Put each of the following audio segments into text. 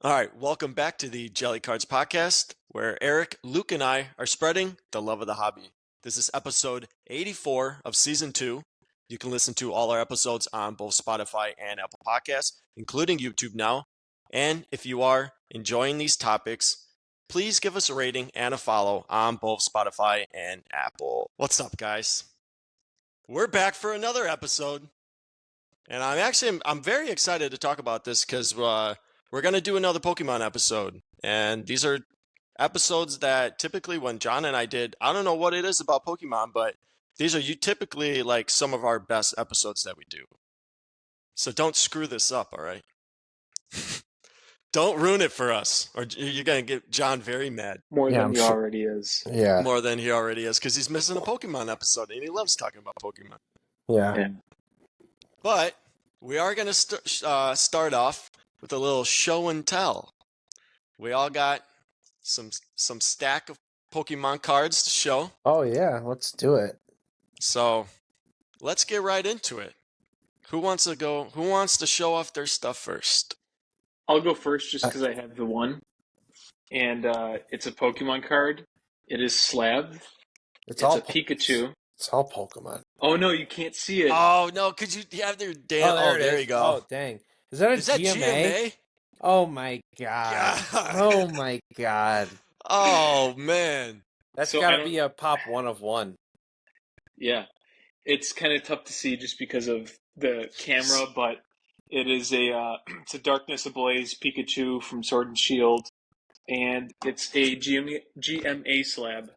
All right, welcome back to the Jelly Cards podcast, where Eric, Luke, and I are spreading the love of the hobby. This is episode 84 of season 2. You can listen to all our episodes on both Spotify and Apple Podcasts, including YouTube now. And if you are enjoying these topics, please give us a rating and a follow on both Spotify and Apple. What's up, guys? We're back for another episode. And I'm very excited to talk about this because we're going to do another Pokemon episode. And these are episodes that typically when John and I did, I don't know what it is about Pokemon, but these are typically like some of our best episodes that we do. So don't screw this up, all right? Don't ruin it for us, or you're going to get John very mad. More than he already is. Yeah. More than he already is, because he's missing a Pokemon episode, and he loves talking about Pokemon. Yeah. But we are going to start off with a little show and tell. We all got some stack of Pokemon cards to show. Oh, yeah. Let's do it. So let's get right into it. Who wants to go? Who wants to show off their stuff first? I'll go first just because I have the one. And it's a Pokemon card. It is Slab. It's a Pikachu. It's all Pokemon. Oh, no, you can't see it. Oh, no, could you have their damn... Oh, there you go. Oh, dang. Is that Is that GMA? Oh, my God. Oh, my God. Oh, man. That's got to be a pop 1 of 1. Yeah. It's kind of tough to see just because of the camera, but it is it's a Darkness Ablaze Pikachu from Sword and Shield, and it's a GMA slab.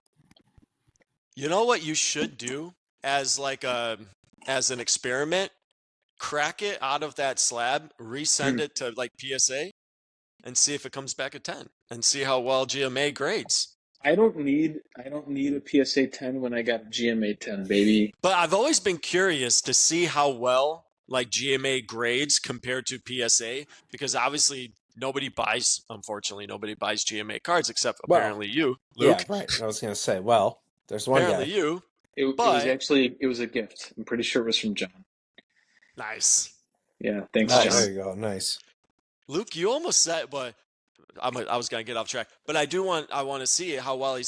You know what you should do as an experiment? Crack it out of that slab, resend it to like PSA, and see if it comes back a 10, and see how well GMA grades. I don't need a PSA 10 when I got a GMA 10, baby. But I've always been curious to see how well like GMA grades compared to PSA, because obviously unfortunately nobody buys GMA cards except apparently you, Luke. Yeah, right. I was going to say, well, there's one apparently guy. You. It was a gift. I'm pretty sure it was from John. Nice. Yeah, thanks, John. John. There you go. Nice. Luke, you almost said, but I was going to get off track. But I want to see how well he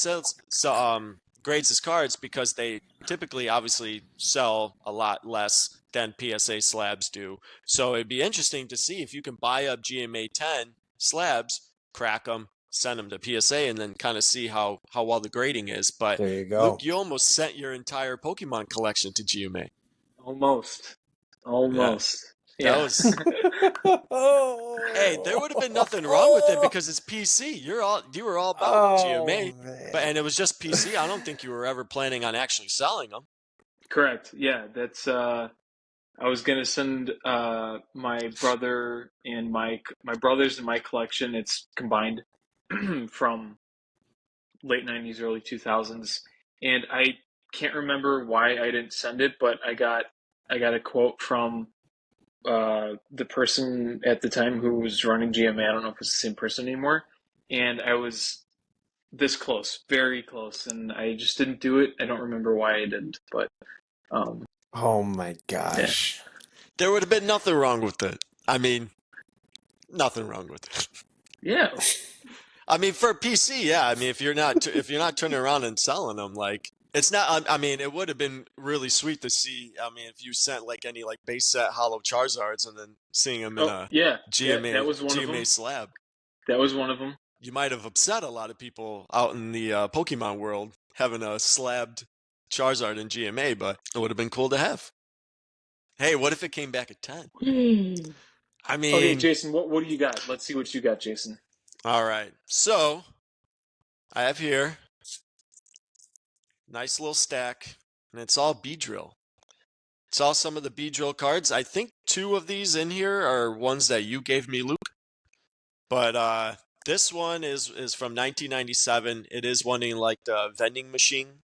grades his cards, because they typically obviously sell a lot less than PSA slabs do. So it'd be interesting to see if you can buy up GMA 10 slabs, crack them, send them to PSA, and then kind of see how well the grading is. But there you go. Luke, you almost sent your entire Pokemon collection to GMA. Almost. Yeah. That was... Hey, there would have been nothing wrong with it because it's PC. You were all about GMA, and it was just PC. I don't think you were ever planning on actually selling them. Correct. Yeah, that's. I was gonna send my brother and my brothers in my collection. It's combined from late '90s, early 2000s, and I can't remember why I didn't send it, but I got a quote from the person at the time who was running GMA. I don't know if it's the same person anymore, and I was this close, very close, and I just didn't do it. I don't remember why I didn't, but oh my gosh. Yeah. There would have been nothing wrong with it. I mean, nothing wrong with it. Yeah. I mean, for PC, yeah. I mean, if you're not turning around and selling them, like, it's not. I mean, it would have been really sweet to see. I mean, if you sent like any like base set hollow Charizards and then seeing them in a GMA, that was one GMA of them. slab. That was one of them. You might have upset a lot of people out in the Pokemon world having a slabbed Charizard in GMA, but it would have been cool to have. Hey, what if it came back at 10? I mean... Okay, Jason, what do you got? Let's see what you got, Jason. All right. So, I have here nice little stack, and it's all Beedrill. It's all some of the Beedrill cards. I think 2 of these in here are ones that you gave me, Luke. But this one is from 1997. It is one in like the vending machine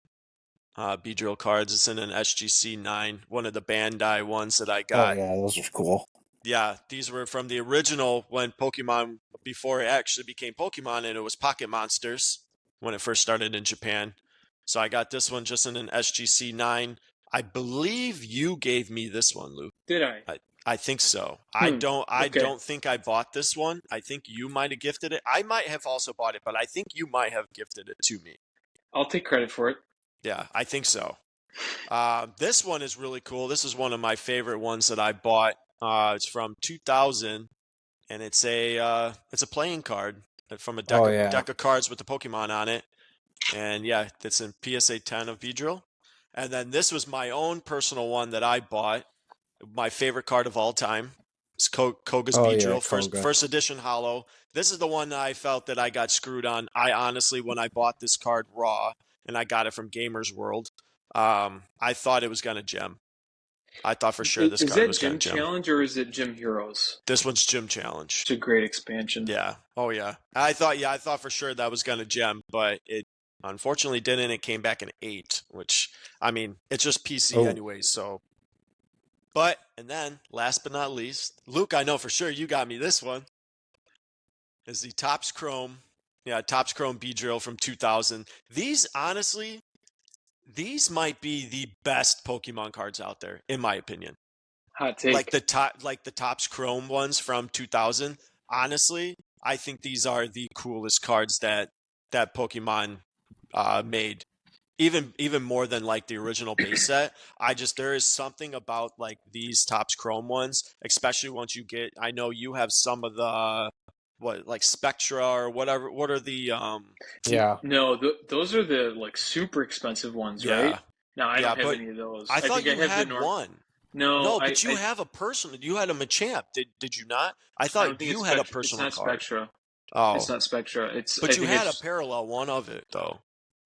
Beedrill cards. It's in an SGC 9, one of the Bandai ones that I got. Oh, yeah, those are cool. Yeah, these were from the original when Pokemon, before it actually became Pokemon, and it was Pocket Monsters when it first started in Japan. So I got this one just in an SGC 9. I believe you gave me this one, Luke. Did I? I think so. I Okay. don't think I bought this one. I think you might have gifted it. I might have also bought it, but I think you might have gifted it to me. I'll take credit for it. Yeah, I think so. This one is really cool. This is one of my favorite ones that I bought. It's from 2000, and it's a playing card from a deck of cards with the Pokemon on it. And yeah, it's in PSA 10 of Eeveelutions. And then this was my own personal one that I bought. My favorite card of all time. It's Koga's Beedrill, first edition holo. This is the one that I felt that I got screwed on. I honestly, when I bought this card raw, and I got it from Gamers World, I thought it was going to gem. I thought for sure this card was going to gem. Is that Gym Challenge or is it Gym Heroes? This one's Gym Challenge. It's a great expansion. Yeah. Oh yeah. I thought for sure that was going to gem, but it unfortunately didn't. It came back an 8, which, I mean, it's just PC anyways, so. But, and then, last but not least, Luke, I know for sure you got me this one, is the Topps Chrome Beedrill from 2000. These, honestly, these might be the best Pokemon cards out there, in my opinion. Hot take. Like the Topps Chrome ones from 2000. Honestly, I think these are the coolest cards that Pokemon made. Even more than like the original base set. There is something about like these Topps Chrome ones, especially once you get, I know you have some of the like Spectra or whatever. What are the No, those are the like super expensive ones, right? No, I don't have any of those. I thought you had one. No, but you have a personal. You had a Machamp. Did you not? I thought you had a personal it's not card. Spectra. Oh, it's not Spectra. But you had a parallel one of it though.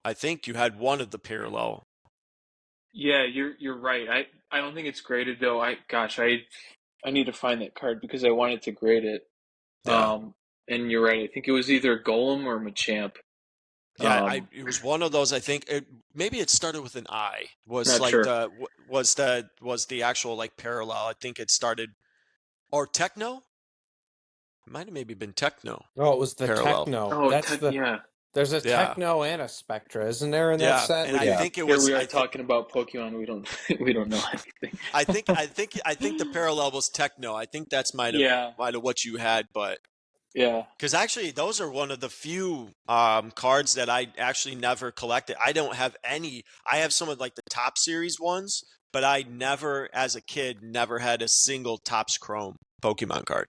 I think you had one of the parallel. Yeah, you're right. I don't think it's graded though. I need to find that card because I wanted to grade it. Yeah. And you're right. I think it was either Golem or Machamp. Yeah, it was one of those. I think maybe it started with an I. Was like sure. was the actual like parallel? I think it started or Techno. It might have maybe been Techno. Oh, it was the parallel. Techno. Oh, that's yeah. There's a Techno and a Spectra, isn't there in that set? And I think it was. Here we are talking about Pokemon. We don't know anything. I think the parallel was Techno. I think that's might have what you had, but yeah. Because actually, those are one of the few cards that I actually never collected. I don't have any. I have some of like the top series ones, but I never, as a kid, never had a single Topps Chrome Pokemon card.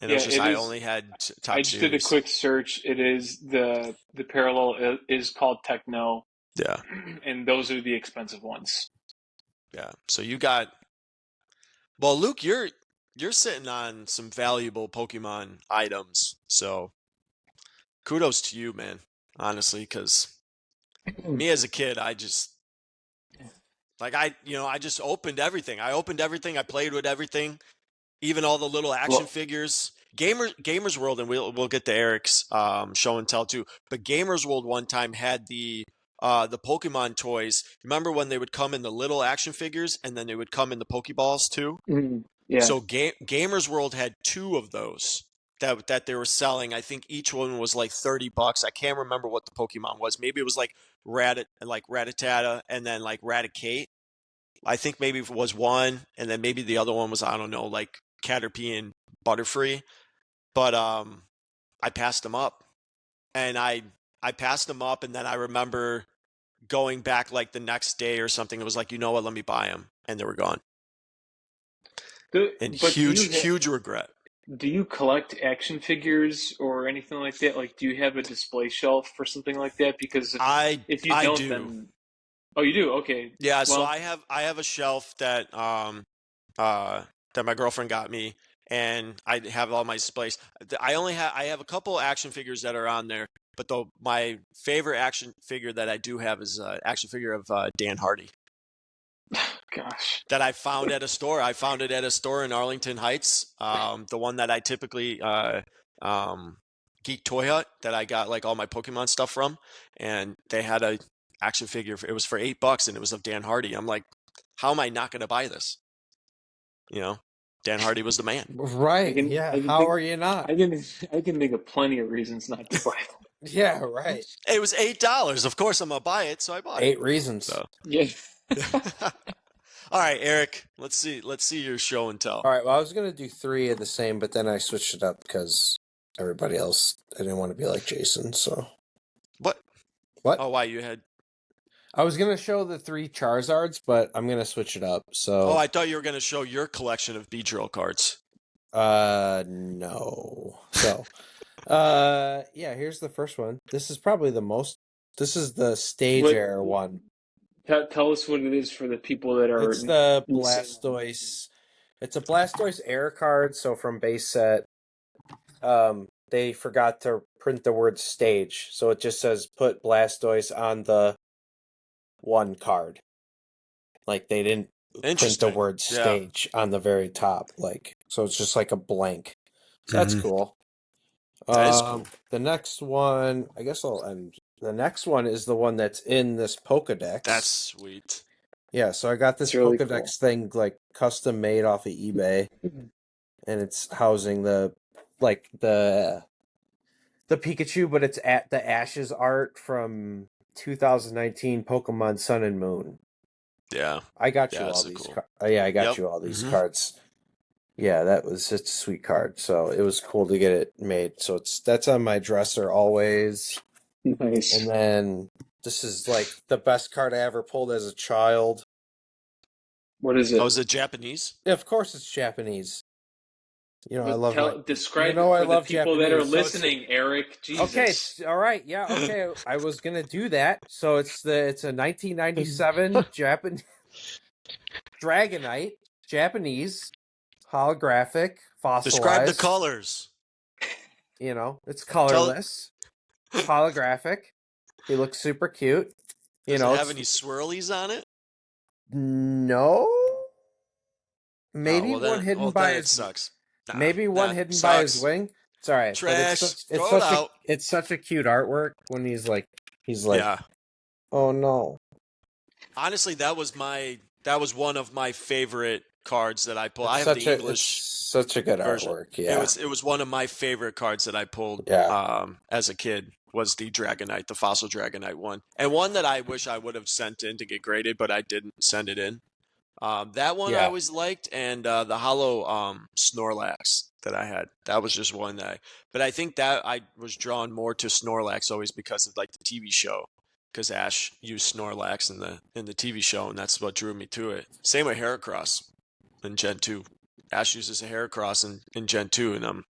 And it was just I only had top I just series. did a quick search. It is the parallel is called Techno. Yeah. And those are the expensive ones. Yeah. So you got. Well, Luke, you're sitting on some valuable Pokemon items. So kudos to you, man. Honestly, because me as a kid, I just I just opened everything. I played with everything, even all the little action figures. Gamers World, and we'll get to Eric's show and tell too. But Gamers World one time had the Pokemon toys. Remember when they would come in the little action figures, and then they would come in the Pokeballs too? Mm-hmm. Yeah. So Gamers World had 2 of those that they were selling. I think each one was like $30. I can't remember what the Pokemon was. Maybe it was like Rattata and then like Raticate. I think maybe it was one, and then maybe the other one was, I don't know, like Caterpie and Butterfree. But I passed them up, and I passed them up, and then I remember going back like the next day or something. It was like, you know what? Let me buy them, and they were gone. And huge regret. Do you collect action figures or anything like that? Like, do you have a display shelf or something like that? Because if you don't, do. Then you do. Okay. Yeah. Well, so I have a shelf that that my girlfriend got me, and I have all my displays. I have a couple action figures that are on there, but my favorite action figure that I do have is an action figure of Dan Hardy. Gosh. That I found at a store. I found it at a store in Arlington Heights. The one that I typically Geek Toy Hut that I got like all my Pokemon stuff from, and they had a action figure. It was for $8, and it was of Dan Hardy. I'm like, how am I not going to buy this? You know, Dan Hardy was the man. Right. How are you not? I can think of plenty of reasons not to buy them. Yeah. Right. It was $8. Of course, I'm gonna buy it, so I bought it. 8 reasons. So. Yeah. All right, Eric. Let's see your show and tell. All right. Well, I was gonna do 3 of the same, but then I switched it up because everybody else. I didn't want to be like Jason. So What? what? Oh, why you had? I was gonna show the 3 Charizards, but I'm gonna switch it up. Oh, So I thought you were going to show your collection of Beedrill cards. no. So yeah. Here's the first one. This is probably the most. This is the stage What? air one. Tell us what it is for the people that are It's the listening. Blastoise. It's a Blastoise air card. So from base set, they forgot to print the word stage, so it just says put Blastoise on the 1 card. Like they didn't print the word Yeah. stage on the very top. Like so, it's just like a blank. So that's cool. That is cool. The next one, I guess I'll end. The next one is the one that's in this Pokedex. That's sweet. Yeah, so I got this It's really Pokedex thing like custom made off of eBay, and it's housing the Pikachu, but it's at the Ashes art from 2019 Pokemon Sun and Moon. Yeah. I got Yeah, you all that's these. cool. I got Yep. you all these Mhm. cards. Yeah, that was such a sweet card. So it was cool to get it made. So that's on my dresser always. Nice. And then this is like the best card I ever pulled as a child. What is it? Oh, is it Japanese? Of course, it's Japanese. You know, I love describe you know it I for love the people that are Japanese. So listening, Eric. Jesus. okay, all right, yeah, okay. I was gonna do that. So it's a 1997 Japanese Dragonite, Japanese, holographic, fossilized. Describe the colors. You know, it's colorless. It's holographic. He looks super cute. Does it have any swirlies on it? No. Maybe one hidden by then his. It sucks. Nah, maybe one that hidden by his sucks. wing. It's all right. Trash. But Throw it out. it's such a cute artwork when he's like Yeah. oh no. Honestly, that was one of my favorite cards that I pulled. I have the English. It's such a good version. artwork. Yeah. It was one of my favorite cards that I pulled. Yeah. As a kid was the Dragonite, the Fossil Dragonite one, and one that I wish I would have sent in to get graded, but I didn't send it in. That one I always liked, and the Hollow Snorlax that I had. That was just one but I think that I was drawn more to Snorlax always because of like the TV show, because Ash used Snorlax in the TV show, and that's what drew me to it. Same with Heracross in Gen 2. Ash uses a Heracross in Gen 2, and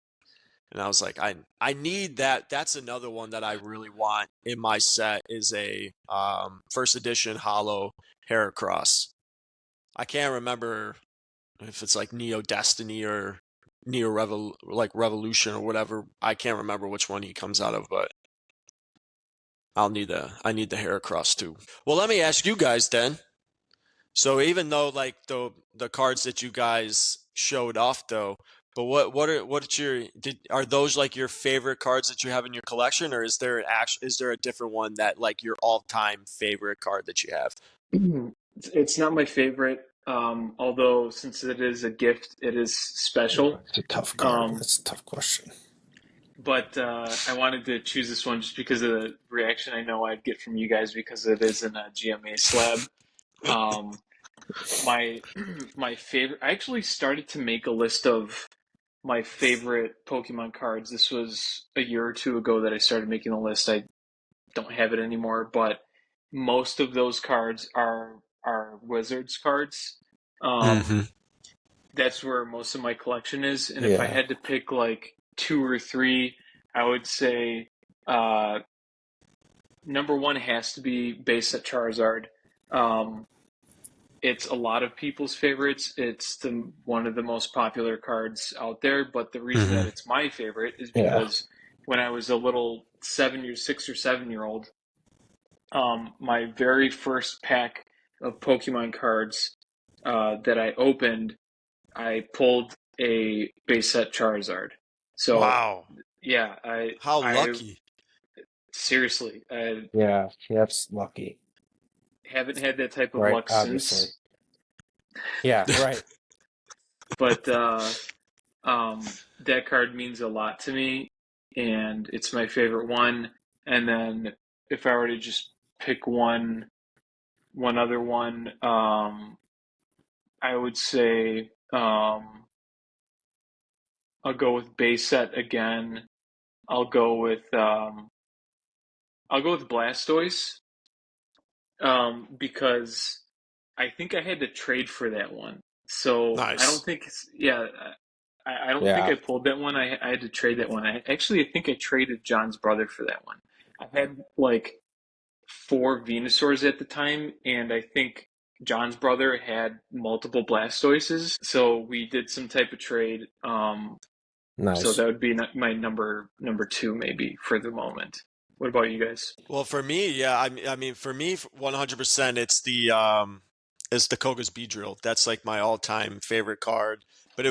I was like, I need that. That's another one that I really want in my set is a first edition Hollow Heracross. I can't remember if it's like Neo Destiny or Neo Revolution or whatever. I can't remember which one he comes out of, but I need the Heracross too. Well, let me ask you guys then. So even though like the cards that you guys showed off though, but are those like your favorite cards that you have in your collection, or is there a different one that like your all-time favorite card that you have? It's not my favorite, although since it is a gift, it is special. It's a tough card. That's a tough question. But I wanted to choose this one just because of the reaction I know I'd get from you guys because it is in a GMA slab. My favorite. I actually started to make a list of my favorite Pokemon cards. This was a year or two ago that I started making a list. I don't have it anymore, but most of those cards are Wizards cards. That's where most of my collection is. And if I had to pick like 2 or 3, I would say number 1 has to be base set Charizard. It's a lot of people's favorites. It's one of the most popular cards out there. But the reason that it's my favorite is because when I was a little 6 or 7-year-old, my very first pack of Pokemon cards that I opened, I pulled a base set Charizard. So wow, yeah, how lucky! Seriously, that's lucky. Haven't had that type of luck since. Yeah, right. But that card means a lot to me, and it's my favorite one. And then if I were to just pick one other one, I would say I'll go with base set again. I'll go with Blastoise because I think I had to trade for that one. So I don't Nice. think yeah, I don't think Yeah, I pulled that one. I had to trade that one. I think I traded John's brother for that one. I had like four Venusaurs at the time, and I think John's brother had multiple Blastoises. So we did some type of trade. So nice. that would be my number two maybe for the moment. What about you guys? Well, for me, yeah, I mean, for me, 100%, it's the Koga's Beedrill. That's like my all-time favorite card. But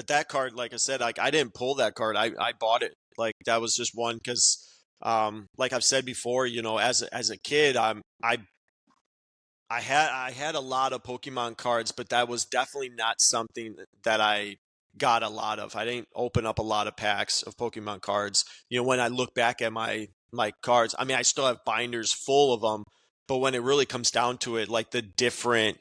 that card, like I said, like I didn't pull that card. I bought it. Like that was just one because, like I've said before, as a kid, I had a lot of Pokemon cards, but that was definitely not something that I got a lot of. I didn't open up a lot of packs of Pokemon cards. When I look back at my cards, I mean, I still have binders full of them, but when it really comes down to it, like the different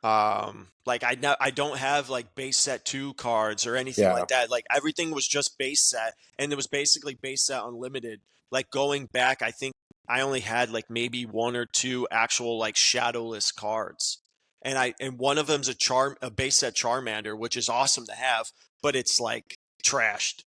like I don't have like base set 2 cards or anything Yeah, like that. Like everything was just base set, and it was basically base set unlimited. Like going back, I think I only had like maybe one or two actual like shadowless cards. And one of them's a base set Charmander, which is awesome to have, but it's like trashed.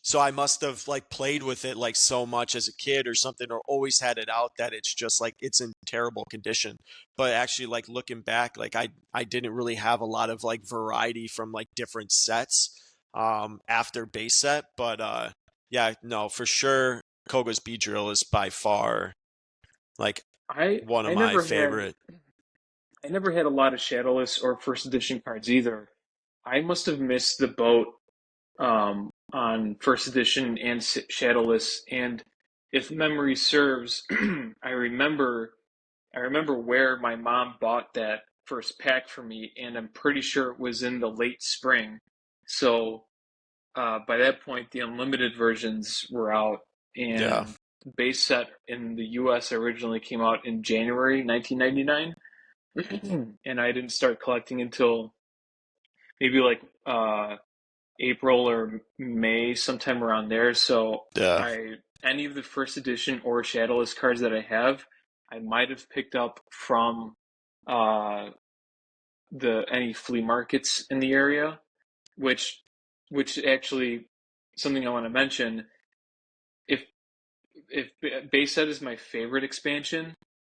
So I must have like played with it like so much as a kid or something, or always had it out that it's just like it's in terrible condition. But actually, like looking back, like I didn't really have a lot of like variety from like different sets after base set. But yeah, no, for sure, Koga's Beedrill is by far like I one of I my never had favorite. I never had a lot of shadowless or first edition cards either. I must have missed the boat on first edition and shadowless. And if memory serves, I remember where my mom bought that first pack for me, and I'm pretty sure it was in the late spring. So by that point, the unlimited versions were out, Yeah, and base set in the U.S. originally came out in January 1999, and I didn't start collecting until maybe like April or May, sometime around there. So yeah, I any of the first edition or shadowless cards that I have, I might have picked up from uh, the any flea markets in the area, which actually something I want to mention. If if base set is my favorite expansion,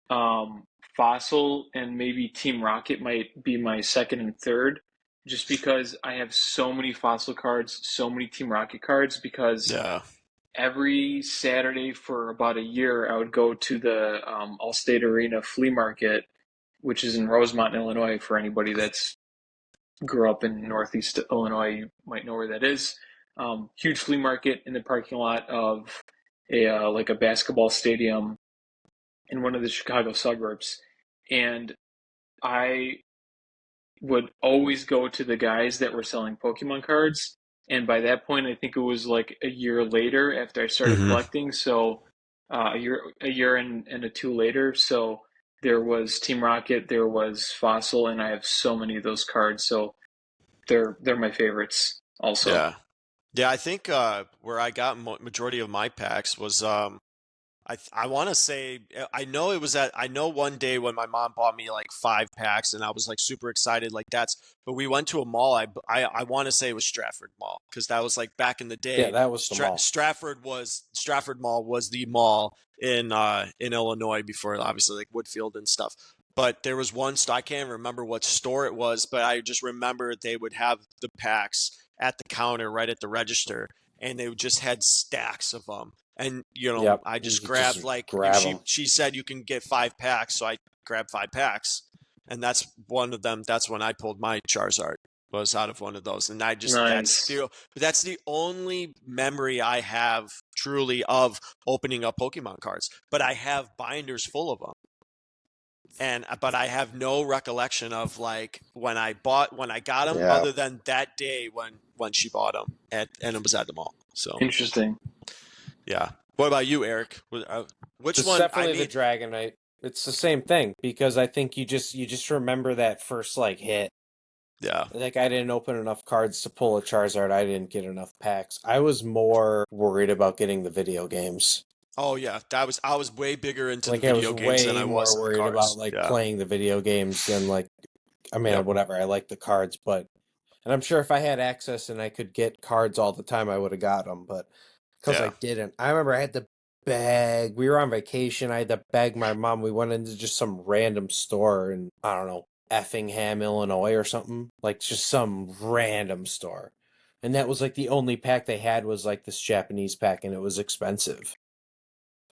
um, Fossil and maybe Team Rocket might be my second and third, just because I have so many Fossil cards, so many Team Rocket cards, because yeah, every Saturday for about a year, I would go to the Allstate Arena flea market, which is in Rosemont, Illinois. For anybody that's grew up in Northeast Illinois, you might know where that is. Huge flea market in the parking lot of a like a basketball stadium in one of the Chicago suburbs, and I would always go to the guys that were selling Pokemon cards. And by that point, I think it was like a year later after I started hmm collecting. So a year and a two later. So there was Team Rocket, there was Fossil, and I have so many of those cards. So they're my favorites also. yeah, yeah. I think where I got majority of my packs was I want to say I know it was I know one day when my mom bought me like 5 packs and I was like super excited like that's but we went to a mall I want to say it was Stratford Mall because that was like back in the yeah, day that was the mall. Stratford Mall was the mall in Illinois before obviously like Woodfield and stuff. But there was one store, I can't remember what store it was, but I just remember they would have the packs at the counter right at the register and they just had stacks of them. And Yep, I you just could just grabbed like grab them. she said you can get 5 packs, so I grabbed 5 packs, and that's one of them. That's when I pulled my Charizard was out of one of those, and I just Nice. that's the only memory I have truly of opening up Pokemon cards. But I have binders full of them, and but I have no recollection of like when I got them, Yeah, other than that day when she bought them and it was at the mall. So. Interesting. Yeah. What about you, Eric? Which it's one? I definitely the mean, Dragonite. It's the same thing because I think you just remember that first like hit. Yeah. Like I didn't open enough cards to pull a Charizard. I didn't get enough packs. I was more worried about getting the video games. Oh yeah, I was way bigger into the Like I was video games than way I was more in the worried about cards. like Yeah. playing the video games than like I mean Yep. whatever. I like the cards, but and I'm sure if I had access and I could get cards all the time, I would have got them. But because I Yeah. didn't, I remember I had to beg. We were on vacation. I had to beg my mom. We went into just some random store in I don't know Effingham, Illinois, or something like just some random store, and that was like the only pack they had was like this Japanese pack, and it was expensive.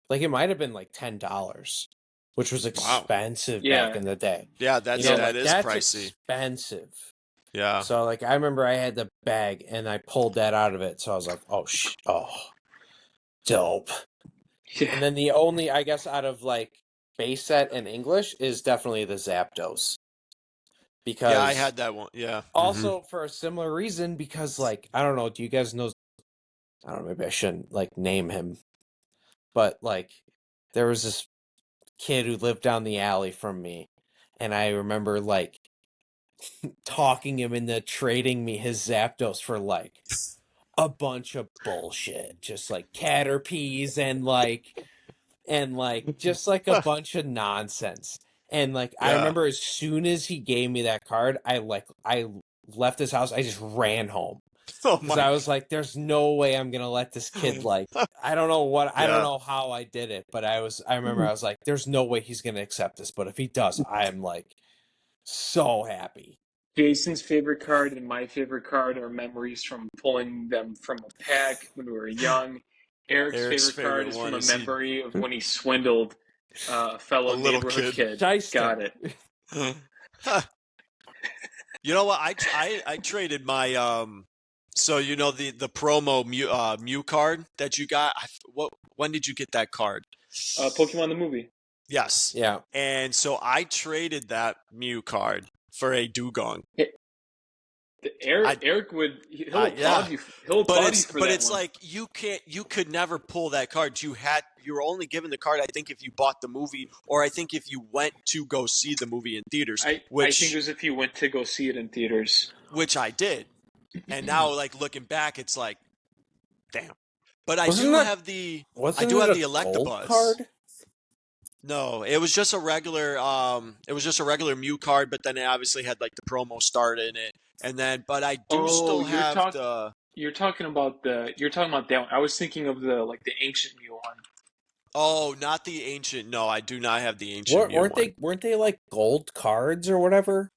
Like it might have been like $10, which was Wow. expensive back Yeah, in the day. Yeah, You know, yeah. that like is that's pricey. expensive. Yeah. So like I remember I had the bag and I pulled that out of it. So I was like, oh, dope. Yeah. And then the only I guess out of like base set and English is definitely the Zapdos. Yeah, I Because had that one. Yeah. also for a similar reason, because like I don't know, do you guys know I don't know, maybe I shouldn't like name him. But like there was this kid who lived down the alley from me. And I remember like talking him into trading me his Zapdos for like a bunch of bullshit, just like Caterpies and like just like a bunch of nonsense. And like I Yeah. remember as soon as he gave me that card, I left his house. I just ran home Oh because my. I was like, "There's no way I'm gonna let this kid like." I don't Yeah. know how I did it, but I remember I was like, "There's no way he's gonna accept this." But if he does, I am like so happy. Jason's favorite card and my favorite card are memories from pulling them from a pack when we were young. Eric's Eric's favorite card favorite is from one a is memory of when he swindled a a fellow little neighborhood kid. kid. Shyster. Got it. You know what? I traded my so you know the promo Mew card that you got. What when did you get that card? Pokemon the movie. Yes. Yeah. And so I traded that Mew card for a Dugong. I Eric would he'll yeah. applaud you. He'll applaud you for But that it's one. like you could never pull that card. You were only given the card I think if you bought the movie or I think if you went to go see the movie in theaters, I think it was if you went to go see it in theaters. which I did. And now like looking back it's like damn. But Wasn't that I wasn't do it have a the gold Electabuzz. card? No, it was just a regular Mew card, but then it obviously had like the promo start in it. And then but I do Oh, still have the you're talking about that one. I was thinking of the like the ancient Mew one. oh, not the ancient. No, I do not have the ancient Mew one. Weren't they like gold cards or whatever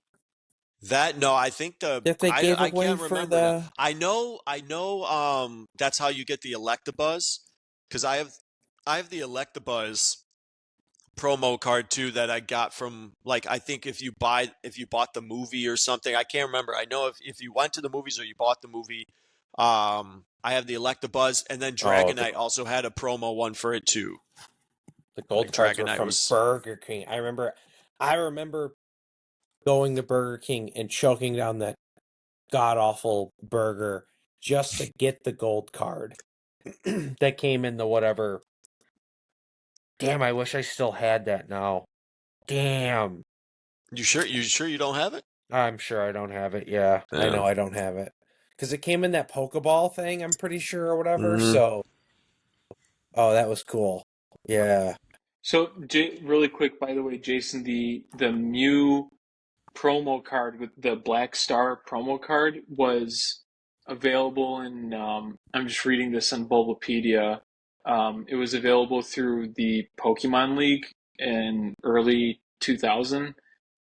That no, I think that they gave I away can't for remember now. the I know that's how you get the Electabuzz because I have the Electabuzz promo card too that I got from like I think if you bought the movie or something. I can't remember. I know if you went to the movies or you bought the movie I have the Electabuzz and then oh Dragonite also had a promo one for it too. the Like gold cards were Dragonite from was Burger King. I remember going to Burger King and choking down that god awful burger just to get the gold card that came in the whatever. Damn, I wish I still had that now. Damn. you sure you don't have it? I'm sure I don't have it. Yeah, I Yeah. know I don't have it. Because it came in that Pokeball thing, I'm pretty sure, or whatever. Mhm. So, oh, that was cool. Yeah. So, really quick, by the way, Jason, the Mew promo card with the Black Star promo card was available in. I'm just reading this on Bulbapedia. It was available through the Pokemon League in early 2000,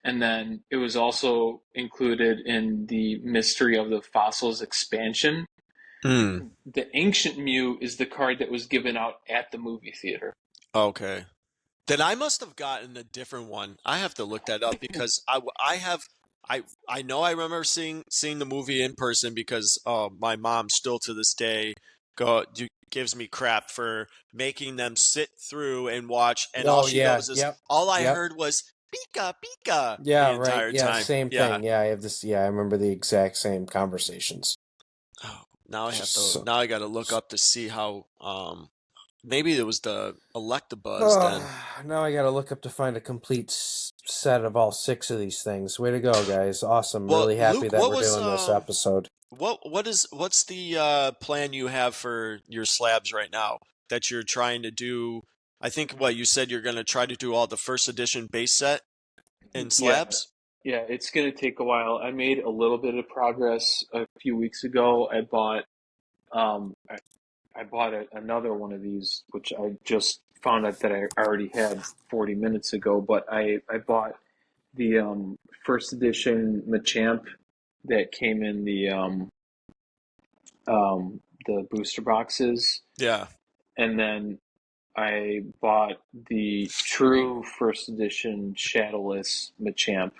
and then it was also included in the Mystery of the Fossils expansion. Hmm. The Ancient Mew is the card that was given out at the movie theater. Okay. Then I must have gotten a different one. I have to look that up because I have I know I remember seeing the movie in person because my mom still to this day gives me crap for making them sit through and watch and all Oh, she yeah. knows is Yep. all I Yep. heard was Pika Pika the Yeah, right. entire Yeah, time. same Yeah. thing. Yeah, I have this. Yeah, I remember the exact same conversations. Oh, Just so, now I got to look up to see how Maybe it was the Electabuzz then. Now I gotta look up to find a complete set of all 6 of these things. Way to go, guys! Awesome. Well, Really happy Luke, that what we're was doing this episode. what's the plan you have for your slabs right now that you're trying to do? I think what you said you're going to try to do all the first edition base set in Yeah, slabs. yeah, it's gonna take a while. I made a little bit of progress a few weeks ago. Um, I, I bought another one of these, which I just found out that I already had 40 minutes ago. But I bought the first edition Machamp that came in the booster boxes, Yeah, and then I bought the true first edition Shadowless Machamp.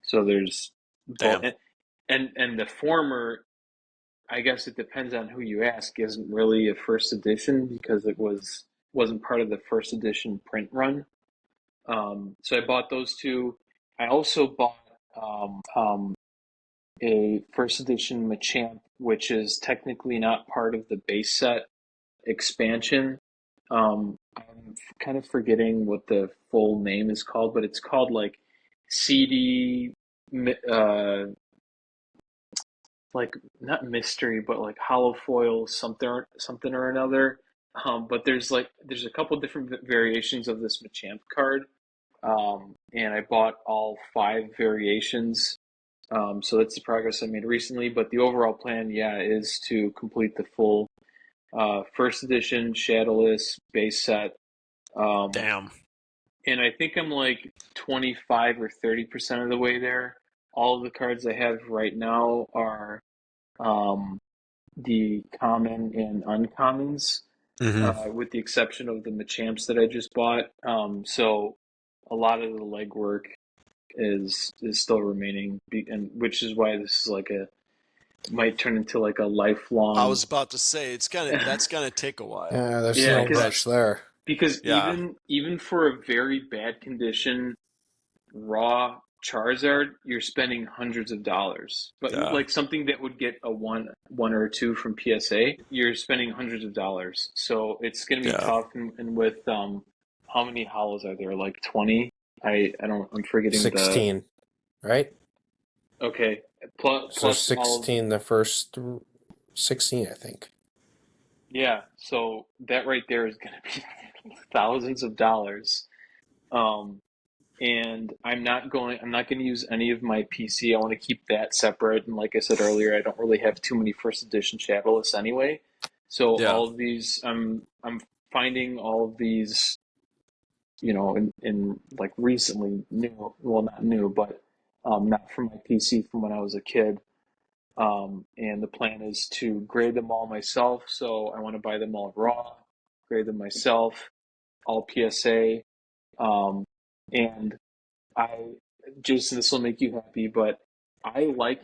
So there's both, damn. and the former, I guess it depends on who you ask, isn't really a first edition because wasn't part of the first edition print run. So I bought those two. I also bought a first edition Machamp, which is technically not part of the base set expansion. I'm kind of forgetting what the full name is called, but it's called like CD, like not mystery, but like hollow foil something or another. But there's a couple different variations of this Machamp card, and I bought all 5 variations. So that's the progress I made recently. But the overall plan, yeah, is to complete the full first edition Shadowless base set. Um, Damn. and I think I'm like 25 or 30% of the way there. All of the cards I have right now are um, the common and uncommons, Hmm. with the exception of the Machamps that I just bought. So a lot of the legwork is still remaining, and which is why this is like a might turn into like a I lifelong. was about to say that's gonna take a while. Yeah, there's Yeah, no because rush there. because Yeah, even for a very bad condition raw Charizard, you're spending hundreds of dollars. But yeah, like something that would get a one or a two from PSA, you're spending hundreds of dollars. So it's going to be yeah. tough. And with how many hollows are there? Like 20? I don't. I'm forgetting the. 16, right? Okay, plus So all of 16, the first 16, I think. yeah. So that right there is going to be thousands of dollars. Um, and I'm not going to use any of my PC. I want to keep that separate. And like I said earlier, I don't really have too many first edition Shadowless anyway. So Yeah. all of these, I'm finding all of these, in like recently new, well not new, but not from my PC from when I was a kid. And the plan is to grade them all myself. So I want to buy them all raw, grade them myself, all PSA. Um, and I, Jason, this will make you happy, but I like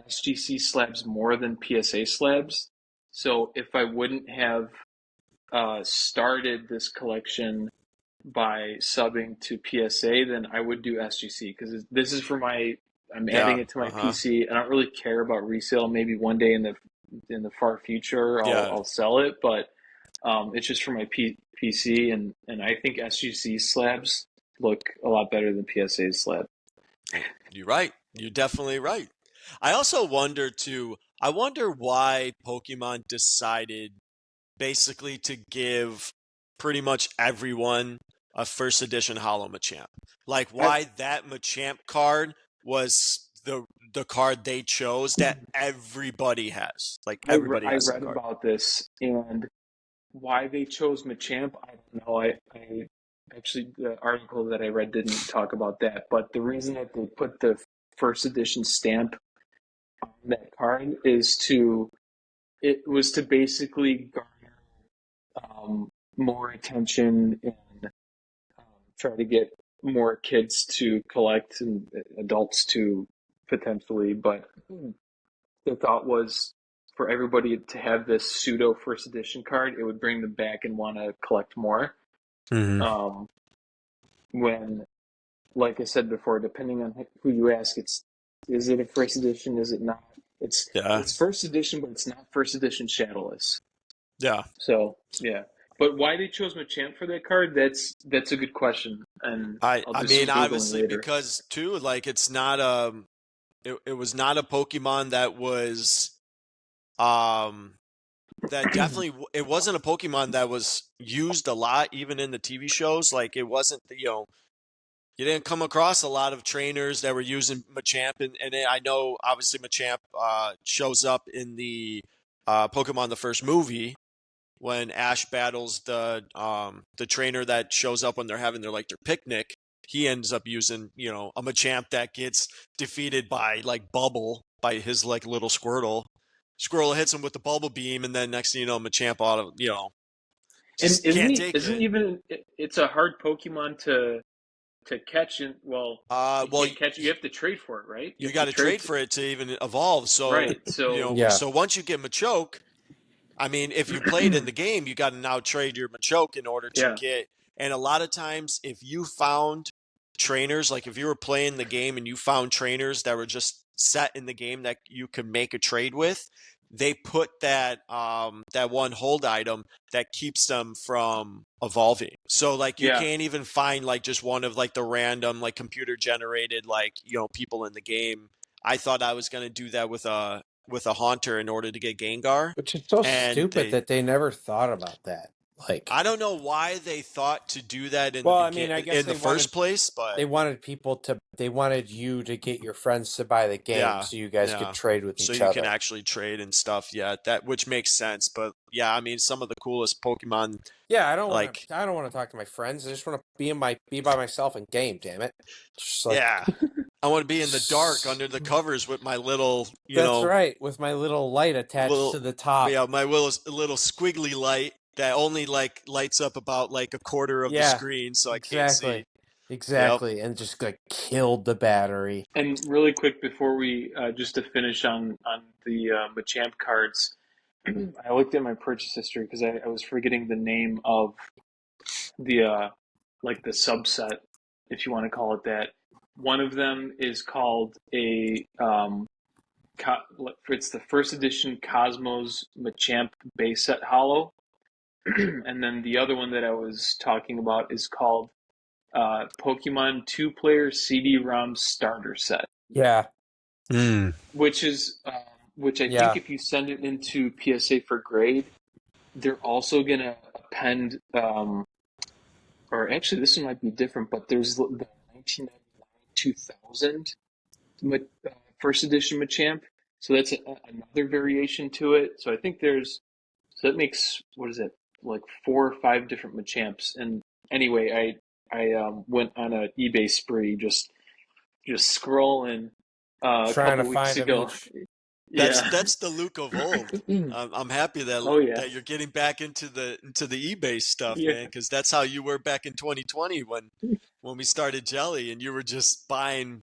SGC slabs more than PSA slabs. So if I wouldn't have started this collection by subbing to PSA, then I would do SGC because this is for my. I'm adding Yeah. it to my Uh-huh. PC. I don't really care about resale. Maybe one day in the far future, Yeah. I'll sell it, but it's just for my PC, and I think SGC slabs look a lot better than PSA slab. You're right. You're definitely right. I also wonder too, I wonder why Pokemon decided basically to give pretty much everyone a first edition Hollow Machamp. Like I why that Machamp card was the card they chose that everybody has. Like everybody I has that read card. about this, and why they chose Machamp, I don't know. I actually the article that I read didn't talk about that, but the reason that they put the first edition stamp on that card is to it was to basically garner more attention and try to get more kids to collect and adults to potentially, but the thought was for everybody to have this pseudo first edition card, it would bring them back and want to collect more. Mm-hmm. Um, when, like I said before, depending on who you ask, it's is it a first edition? Is it not? Yeah. It's first edition, but it's not first edition Shadowless. Yeah. So yeah, but why they chose Machamp for that card? That's a good question, and I'll I do mean, some googling obviously later. because too, like it's not it was not a Pokemon that was um that definitely it wasn't a Pokemon that was used a lot even in the TV shows. Like it wasn't, you didn't come across a lot of trainers that were using Machamp, and I know obviously Machamp shows up in the Pokemon the first movie when Ash battles the trainer that shows up when they're having their picnic. He ends up using a Machamp that gets defeated by like Bubble by his like little Squirtle. Squirtle hits him with the bubble beam, and then next thing you know, Machamp And just can't take isn't it. even it's a hard Pokemon to catch, and well, you Well, can't catch it. You have to trade for it, right? You you have got to to trade trade for, for it to even evolve. So, right. So Yeah. so once you get Machoke, I mean, if you played in the game, you got to now trade your Machoke in order to yeah, get. And a lot of times, if you found trainers, like if you were playing the game and you found trainers that were just set in the game that you could make a trade with, they put that one hold item that keeps them from evolving. So like you yeah. can't even find like just one of like the random like computer generated like people in the game. I thought I was gonna do that with a Haunter in order to get Gengar, Which is so and stupid that they never thought about that. Like, I don't know why they thought to do that in the well, I mean, I guess in the first place, but they wanted you to get your friends to buy the game yeah, so you guys could yeah. trade with So each you can other. actually trade and stuff. Yeah, that which makes sense. But yeah, I mean, some of the coolest Pokemon, Yeah, like I don't want to talk to my friends. I just want to be by myself in game, damn it. Just like yeah, I want to be in the dark under the covers with my little, that's right, with my little light attached little, to the top. yeah, my little squiggly light that only like lights up about like a quarter of the Yeah, screen, so I can't see. exactly. Yep. Exactly, and just like killed the battery. And really quick before we just to finish on the Machamp cards, I looked at my purchase history because I was forgetting the name of the like the subset, if you want to call it that. One of them is called a it's the first edition Cosmos Machamp base set Hollow, and then the other one that I was talking about is called Pokemon two-player CD-ROM starter set, Yeah, Mm. which is which I think yeah. if you send it into PSA for grade, they're also gonna append or actually this one might be different, but there's the 1999-2000 first edition Machamp, so that's another variation to it. So I think so that makes, what is it, like 4 or 5 different Machamps. And anyway, I went on an eBay spree just scrolling a Trying to couple weeks find them ago. each. Yeah. That's the Luke of old. I'm happy Oh yeah. that you're getting back into the eBay stuff, Yeah. man, because that's how you were back in 2020 when we started Jelly, and you were just buying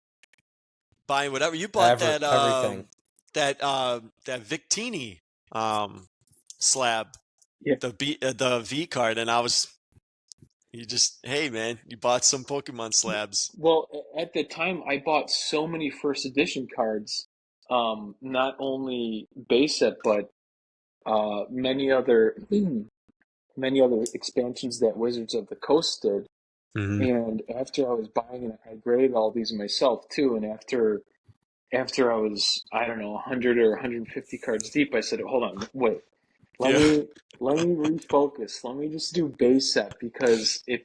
whatever. You bought Everything. that Victini slab, Yeah. the V card, and you just, hey man, you bought some Pokemon slabs. Well, at the time, I bought so many first edition cards, not only base set, but many other many other expansions that Wizards of the Coast did. Mm-hmm. And after I was buying it, I graded all these myself too. And after I was, I don't know, 100 or 150 cards deep, I said, hold on, wait, let Yeah. me let me refocus. Let me just do base set, because if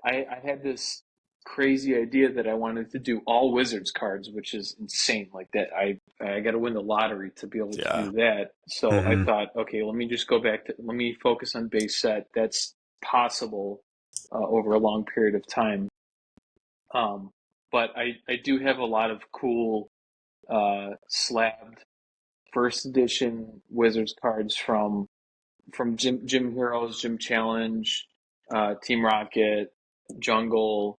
I had this crazy idea that I wanted to do all Wizards cards, which is insane. Like that, I got to win the lottery to be able to Yeah. do that. So I Mm-hmm. thought, okay, let me just go back to let me focus on base set. That's possible over a long period of time. But I do have a lot of cool slabbed first edition Wizards cards from Gym Heroes, Gym Challenge, Team Rocket, Jungle.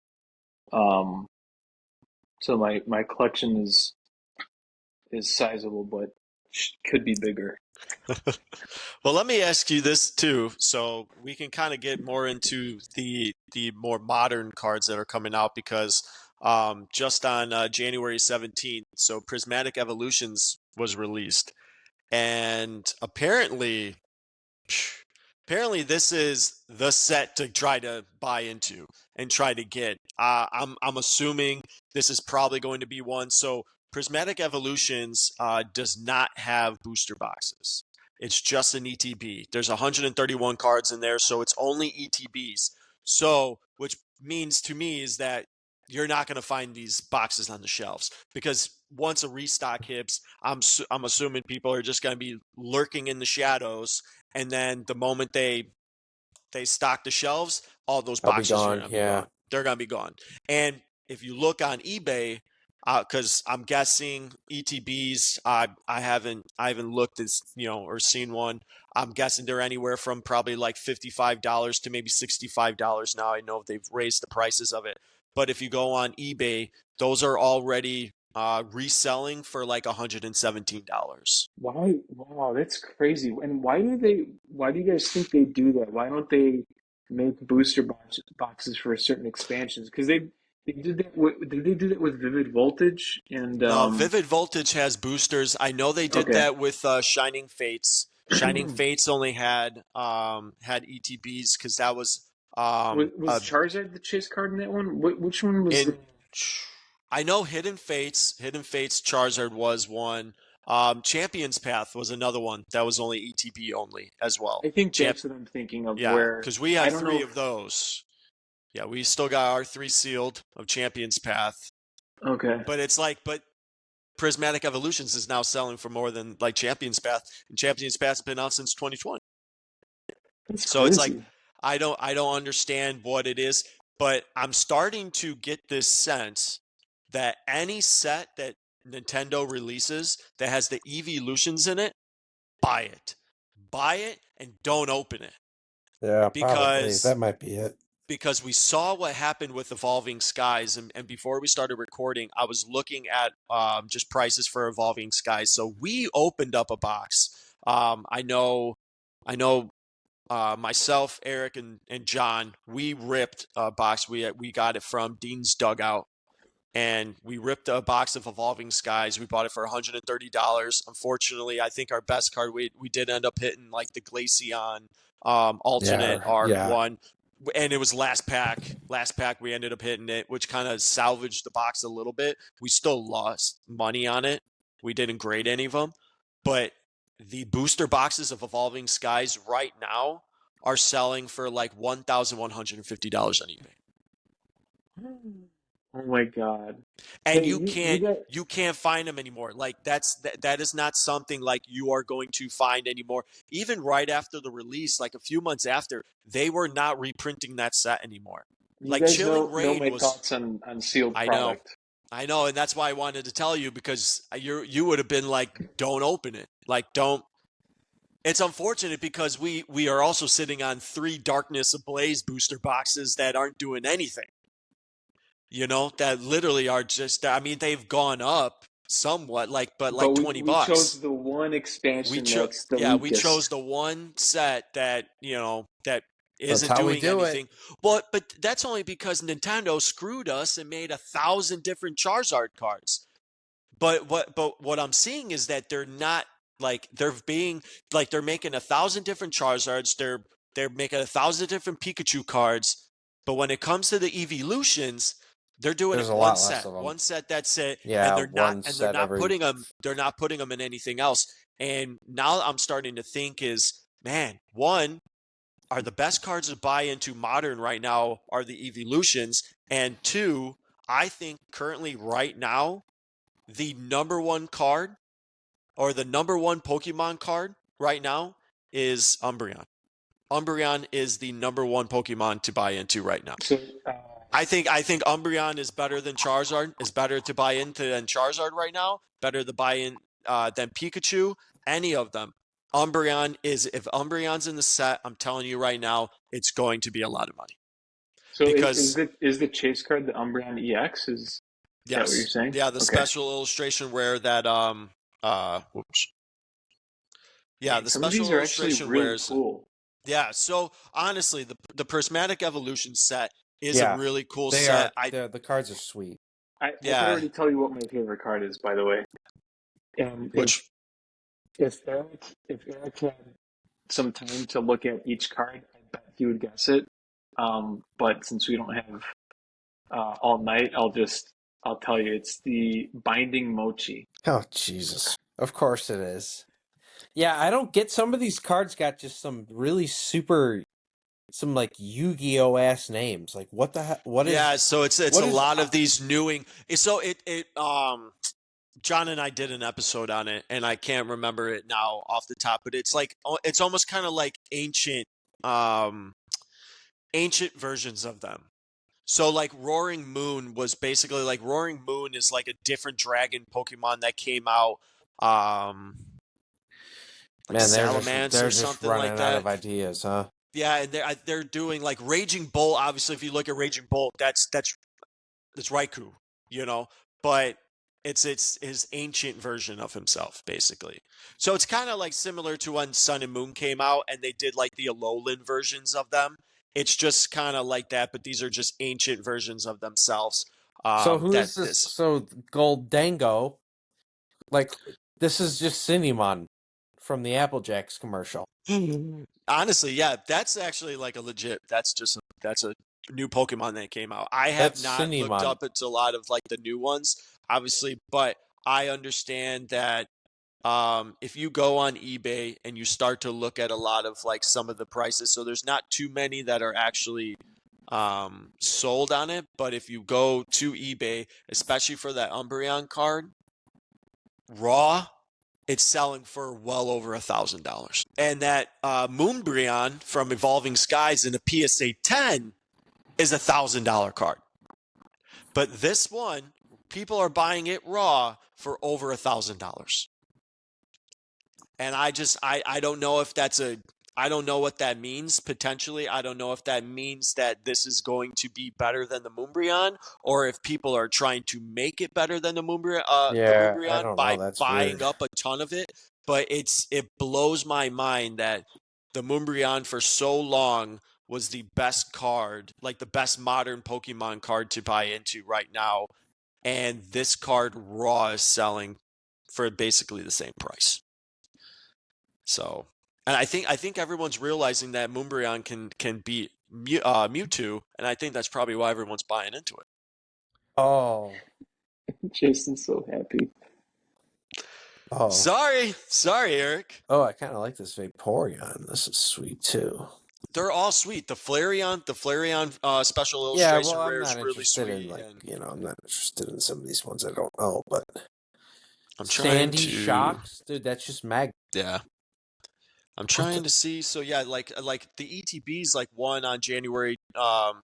Um, so my collection is sizable, but could be bigger. Well, let me ask you this too, so we can kind of get more into the more modern cards that are coming out because just on January 17th, so Prismatic Evolutions was released, and apparently Apparently, this is the set to try to buy into and try to get. I'm assuming this is probably going to be one. So Prismatic Evolutions does not have booster boxes. It's just an ETB. There's 131 cards in there, so it's only ETBs. So, which means to me is that you're not going to find these boxes on the shelves because once a restock hits, I'm assuming people are just going to be lurking in the shadows, and then the moment they stock the shelves, all those I'll be boxes are gone. going to be Yeah. gone. They're going to be gone. And if you look on eBay, because I'm guessing ETBs, I haven't looked as or seen one. I'm guessing they're anywhere from probably like $55 to maybe $65 now. I know they've raised the prices of it, but if you go on eBay, those are already reselling for like $117. Why? Wow, that's crazy. And why do they? Why do you guys think they do that? Why don't they make boxes for certain expansions? Because they did that. Did they do that with Vivid Voltage? And No, Vivid Voltage has boosters. I know they did okay, that with Shining Fates. Shining Fates only had ETBs because that was was Charizard the chase card in that one? Which one was in. the? I know Hidden Fates. Hidden Fates Charizard was one. Champions Path was another one that was only ETB only as well. I think Champ, that's what I'm thinking of. yeah, Where because we I have don't three know. of those. Yeah, we still got our three sealed of Champions Path, Okay, but it's like, but Prismatic Evolutions is now selling for more than like Champions Path, and Champions Path has been out since 2020. that's So it's like crazy. I don't understand what it is, but I'm starting to get this sense that any set that Nintendo releases that has the Eeveelutions in it, buy it. Buy it and don't open it. Yeah, probably. Because That might be it. we saw what happened with Evolving Skies, and before we started recording, I was looking at just prices for Evolving Skies. So we opened up a box. I know myself, Eric, and John, we ripped a box. We got it from Dean's Dugout, and we ripped a box of Evolving Skies. We bought it for $130. Unfortunately, I think our best card we did end up hitting like the Glaceon alternate art Yeah. one, and it was last pack. Last pack we ended up hitting it, which kind of salvaged the box a little bit. We still lost money on it. We didn't grade any of them, but the booster boxes of Evolving Skies right now are selling for like $1,150 on eBay. Oh my God. And Hey, you you can't got find them anymore. Like that is not something like you are going to find anymore. Even right after the release, like a few months after, they were not reprinting that set anymore. you Like guys Chilling know Rain my was. thoughts on sealed I know. product. And that's why I wanted to tell you, because you would have been like, don't open it. Like, don't. It's unfortunate because we are also sitting on 3 Darkness Ablaze booster boxes that aren't doing anything. That literally are just, I mean, they've gone up somewhat, but But like we, 20 we chose bucks. the one We expansion chose, that's the yeah, we weakest. chose the one set that, that That's isn't how we doing do it. anything. But that's only because Nintendo screwed us and made 1,000 different Charizard cards. But what I'm seeing is that they're not, like, they're being like, they're making 1,000 different Charizards. They're making 1,000 different Pikachu cards. But when it comes to the Eeveelutions, they're doing There's it a lot less of them. one set. That's it. And Yeah, one set every. they're not putting them in anything else. And now I'm starting to think is, man, one, are the best cards to buy into modern right now are the Eeveelutions, and two, I think currently right now the number one card, or the number one Pokemon card right now, is Umbreon. Umbreon is the number one Pokemon to buy into right now. So I think Umbreon is better than Charizard, is better to buy into than Charizard right now, better to buy in than Pikachu, any of them. If Umbreon's in the set, I'm telling you right now, it's going to be a lot of money. so Because is the chase card the Umbreon EX? Is that what you're yes, saying? yeah, the Okay. special illustration rare that whoops. Yeah, Man, the some of special these are actually illustration really wears. cool. Yeah, so honestly, the Prismatic Evolution set is a Yeah, really cool they set. are. The cards are sweet. I could Yeah, already tell you what my favorite card is, by the way. And which if Eric had some time to look at each card, I bet he would guess it. But since we don't have all night, I'll tell you it's the Binding Mochi. Oh, Jesus. Of course it is. Yeah, I don't get some of these cards got just some really some like Yu-Gi-Oh ass names. Like what the heck? Yeah, so it's what a is lot of these newing. So it John and I did an episode on it, and I can't remember it now off the top, but it's like it's almost kind of like ancient versions of them. So like Roaring Moon was basically like Roaring Moon is like a different dragon Pokemon that came out, like Man, Salamence they're or just something running like out that. of ideas, huh? Yeah, and they're doing like Raging Bolt. Obviously, if you look at Raging Bolt, that's Raikou, you know, but it's his ancient version of himself, basically. So it's kind of like similar to when Sun and Moon came out, and they did like the Alolan versions of them. It's just kind of like that, but these are just ancient versions of themselves. So who That is this? this So Goldango, like this is just Cinnamon from the Applejacks commercial. honestly, yeah, that's actually like a legit. That's a new Pokemon that came out. I have That's not looked Cinnamon. up into a lot of like the new ones, obviously, but I understand that if you go on eBay and you start to look at a lot of like some of the prices, so there's not too many that are actually sold on it, but if you go to eBay, especially for that Umbreon card, raw, it's selling for well over $1,000. And that Moonbreon from Evolving Skies in a PSA 10 is $1,000 card. But this one, people are buying it raw for over $1,000. And I don't know if I don't know what that means potentially. I don't know if that means that this is going to be better than the Moonbreon, or if people are trying to make it better than the Yeah, I Moonbreon don't know. by That's buying weird. up a ton of it. But it blows my mind that the Moonbreon for so long was the best card, like the best modern Pokemon card to buy into right now, and this card raw is selling for basically the same price. So, and I think everyone's realizing that Moonbreon can beat Mewtwo, and I think that's probably why everyone's buying into it. Oh, Jason's so happy. oh, Sorry, Eric. oh! I kind of like this Vaporeon. This is sweet too. They're all sweet. The Flareon special Yeah, well, illustration I'm rare is not really interested in sweet, and I'm not interested in some of these ones I don't know, but I'm trying Sandy to Shocks, dude, that's just mag. yeah. I'm What trying the? to see. So yeah, like the ETBs, like one on January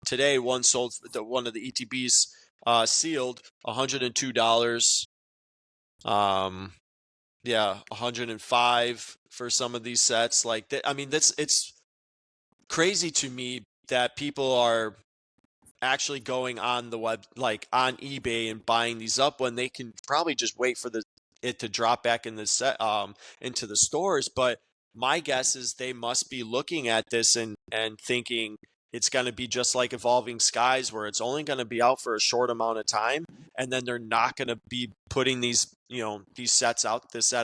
today, one sold one of the ETBs sealed $102. Yeah, 105 for some of these sets. Like I mean, it's crazy to me that people are actually going on the web, like on eBay, and buying these up when they can probably just wait for it to drop back in the set into the stores. But my guess is they must be looking at this and thinking it's going to be just like Evolving Skies, where it's only going to be out for a short amount of time, and then they're not going to be putting these this set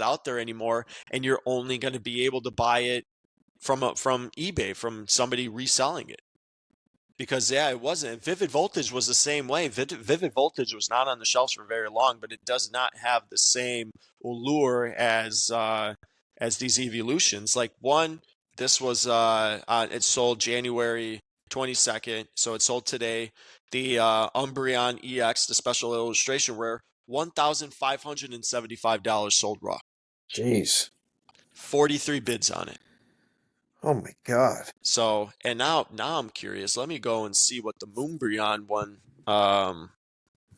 out there anymore, and you're only going to be able to buy it from eBay, from somebody reselling it. Because yeah, it wasn't. Vivid Voltage was the same way. Vivid Voltage was not on the shelves for very long, but it does not have the same allure as these Eeveelutions. Like this was it sold January 22nd, so it sold today. The Umbreon EX, the special illustration rare, $1,575 sold raw. Jeez. 43 bids on it. Oh my god. So, and now I'm curious. Let me go and see what the Moonbreon one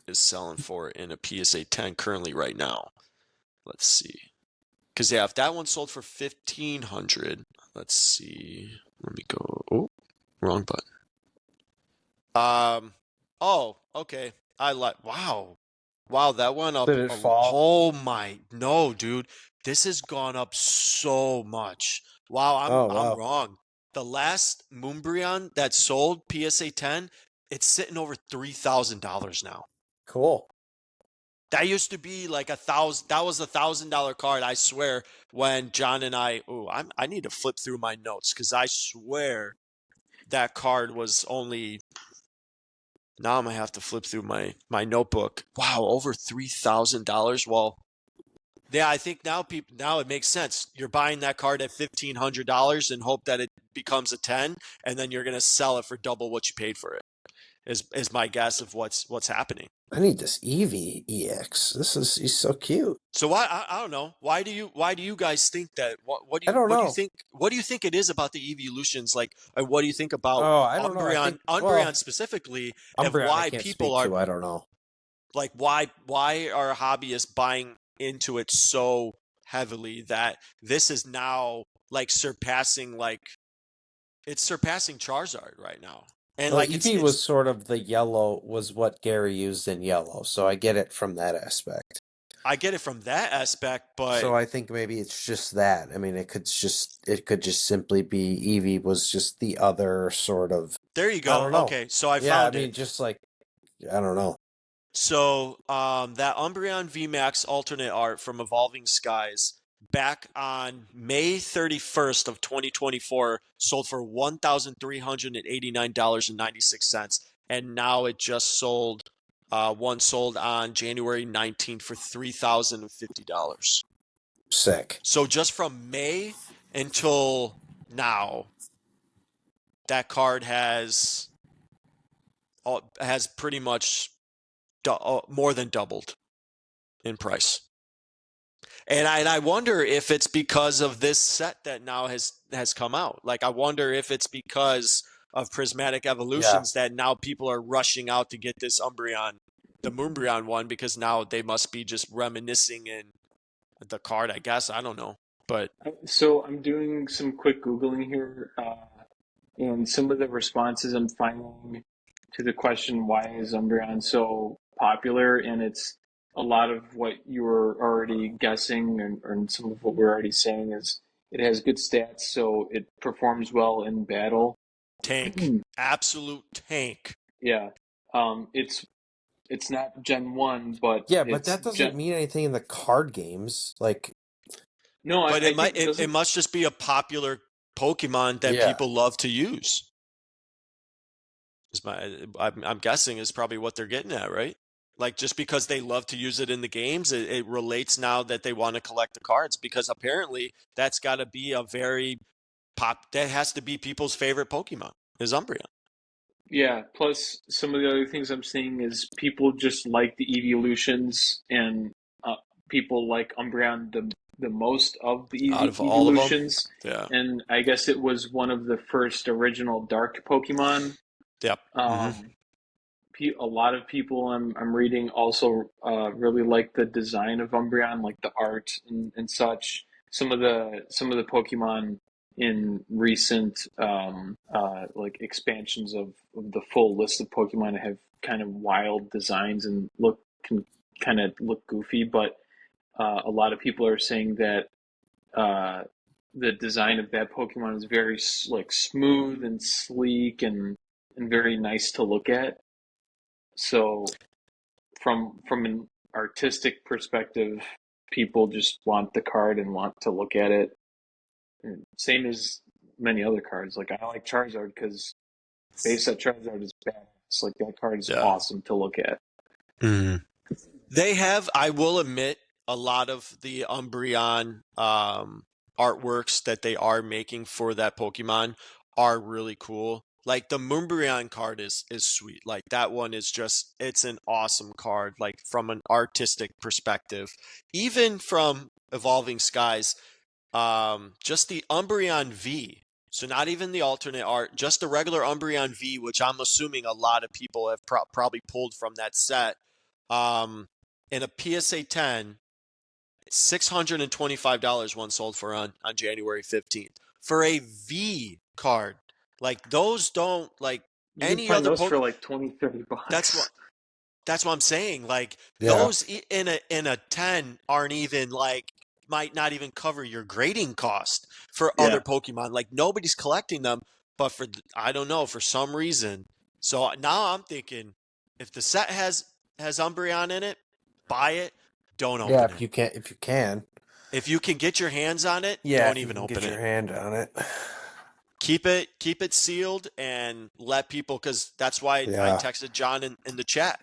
is selling for in a PSA 10 currently right now. Let's see. Because yeah, if that one sold for 1,500, let's see. Let me go. Oh, wrong button. Oh, okay. Wow, that went up. Did it fall? Oh my, no, dude. This has gone up so much. Wow, Oh I'm wow. wrong. The last Moonbreon that sold PSA 10, it's sitting over $3,000 now. Cool. That used to be like $1,000. That was $1,000 card. I swear. When John and I need to flip through my notes because I swear that card was only. Now I'm gonna have to flip through my notebook. Wow, over $3,000. Well, yeah, I think now it makes sense. You're buying that card at $1,500 and hope that it becomes a 10, and then you're gonna sell it for double what you paid for it. Is my guess of what's happening. I need this Eevee EX. He's so cute. So I don't know. Why do you guys think that? I don't know. What do you think it is about the Eeveelutions? Like, what do you think about I don't know. I think, Umbreon specifically, Umbreon, and why I can't people speak are to, I don't know. like why are hobbyists buying into it so heavily that this is now like surpassing Charizard right now. And Well, like Eevee was sort of the yellow, was what Gary used in yellow, so I get it from that aspect. I get it from that aspect, but so I think maybe it's just that. I mean, it could just simply be Eevee was just the other sort of. there you I go. don't know. Okay, so I Yeah, found I mean, it. just like I don't know. So that Umbreon VMAX alternate art from Evolving Skies back on May 31st of 2024 sold for $1,389.96, and now it just sold. One sold on January 19th for $3,050. Sick. So just from May until now, that card has pretty much more than doubled in price. And I wonder if it's because of this set that now has come out. Like, I wonder if it's because of Prismatic Evolutions that now people are rushing out to get this Umbreon, the Moonbreon one, because now they must be just reminiscing in the card, I guess. I don't know. But So I'm doing some quick Googling here, and some of the responses I'm finding to the question, why is Umbreon so popular? And it's a lot of what you were already guessing, and some of what we're already saying is it has good stats, so it performs well in battle. tank. Absolute tank. Yeah. It's not Gen 1, but Yeah, but it's that doesn't mean anything in the card games. Like, no, But I it think it must just be a popular Pokemon that people love to use. I'm guessing is probably what they're getting at, right? Like, just because they love to use it in the games, it relates now that they want to collect the cards, because apparently that's got to be that has to be people's favorite Pokemon is Umbreon. Yeah, plus some of the other things I'm seeing is people just like the Eeveelutions, and people like Umbreon the most of the Out of all of them, Eeveelutions. yeah. And I guess it was one of the first original dark Pokemon. Yep. A lot of people I'm reading also really like the design of Umbreon, like the art and such. Some of the Pokemon in recent like expansions of the full list of Pokemon have kind of wild designs and can kind of look goofy, but a lot of people are saying that the design of that Pokemon is very like smooth and sleek and very nice to look at. So from an artistic perspective, people just want the card and want to look at it. And same as many other cards. Like, I like Charizard because base set Charizard is badass. Like, that card is awesome to look at. They have, I will admit, a lot of the Umbreon artworks that they are making for that Pokemon are really cool. Like, the Moonbreon card is sweet. Like, that one is just, it's an awesome card, like, from an artistic perspective. Even from Evolving Skies, just the Umbreon V. So not even the alternate art, just the regular Umbreon V, which I'm assuming a lot of people have probably pulled from that set. In a PSA 10, $625 one sold for on January 15th for a V card. Like, those don't, like, You any can find other those for like 20-30 bucks. That's what I'm saying. Like, those in a 10 aren't even, like, might not even cover your grading cost for other Pokemon. Like, nobody's collecting them, but I don't know, for some reason. So now I'm thinking, if the set has Umbreon in it, buy it, don't Yeah, open it. if you can. If you can get your hands on it, Yeah, don't if you even can open get your it. hand on it. Keep it sealed and let people, because that's why I Yeah. texted John in the chat,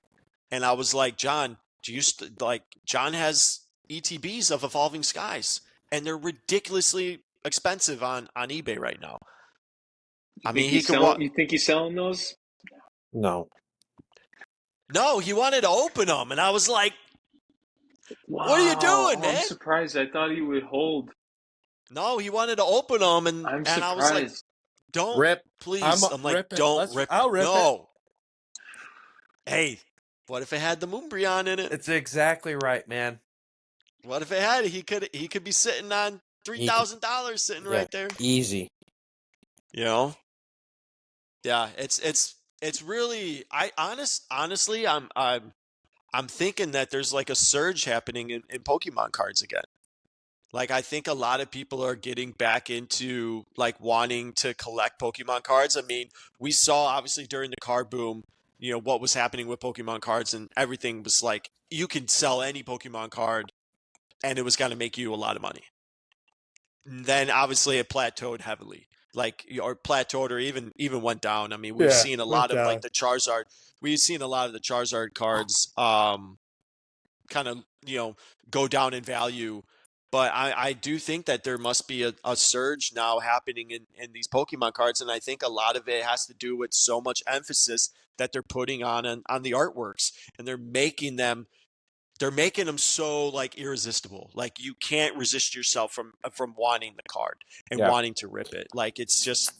and I was like, John, do you like, John has ETBs of Evolving Skies, and they're ridiculously expensive on eBay right now. I mean, he could You think he's selling those? No. No, he wanted to open them, and I was like, what are you Wow. doing, Oh, I'm man? surprised. I thought he would hold. No, he wanted to open them, and I'm I was like, surprised. don't, Rip. please. I'm like, Rip it. don't rip. I'll rip it. No. Hey, what if it had the Umbreon in it? It's exactly right, man. What if it had? He could be sitting on $3,000 sitting right there. Easy. You know? Yeah, it's really, honestly, I'm thinking that there's like a surge happening in Pokemon cards again. Like, I think a lot of people are getting back into like wanting to collect Pokemon cards. I mean, we saw obviously during the card boom, what was happening with Pokemon cards, and everything was like you could sell any Pokemon card and it was going to make you a lot of money. And then obviously it plateaued heavily, like, or plateaued, or even went down. I mean, we've seen a lot of like the Charizard. We've seen a lot of the Charizard cards, kind of go down in value. But I do think that there must be a surge now happening in these Pokemon cards, and I think a lot of it has to do with so much emphasis that they're putting on the artworks, and they're making them so like irresistible. Like, you can't resist yourself from wanting the card and wanting to rip it. Like, it's just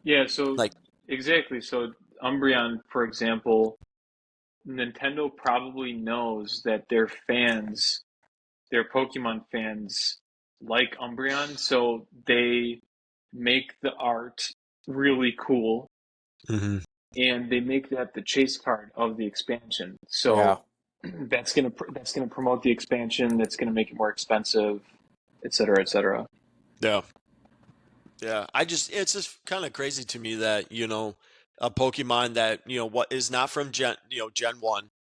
Yeah, so like, exactly. So Umbreon, for example, Nintendo probably knows that their fans, their Pokemon fans, like Umbreon, so they make the art really cool mhm. and they make that the chase card of the expansion. So Yeah. that's gonna promote the expansion. That's gonna make it more expensive, et cetera, et cetera. Yeah. Yeah, it's just kind of crazy to me that, a Pokemon that, what is not from Gen 1.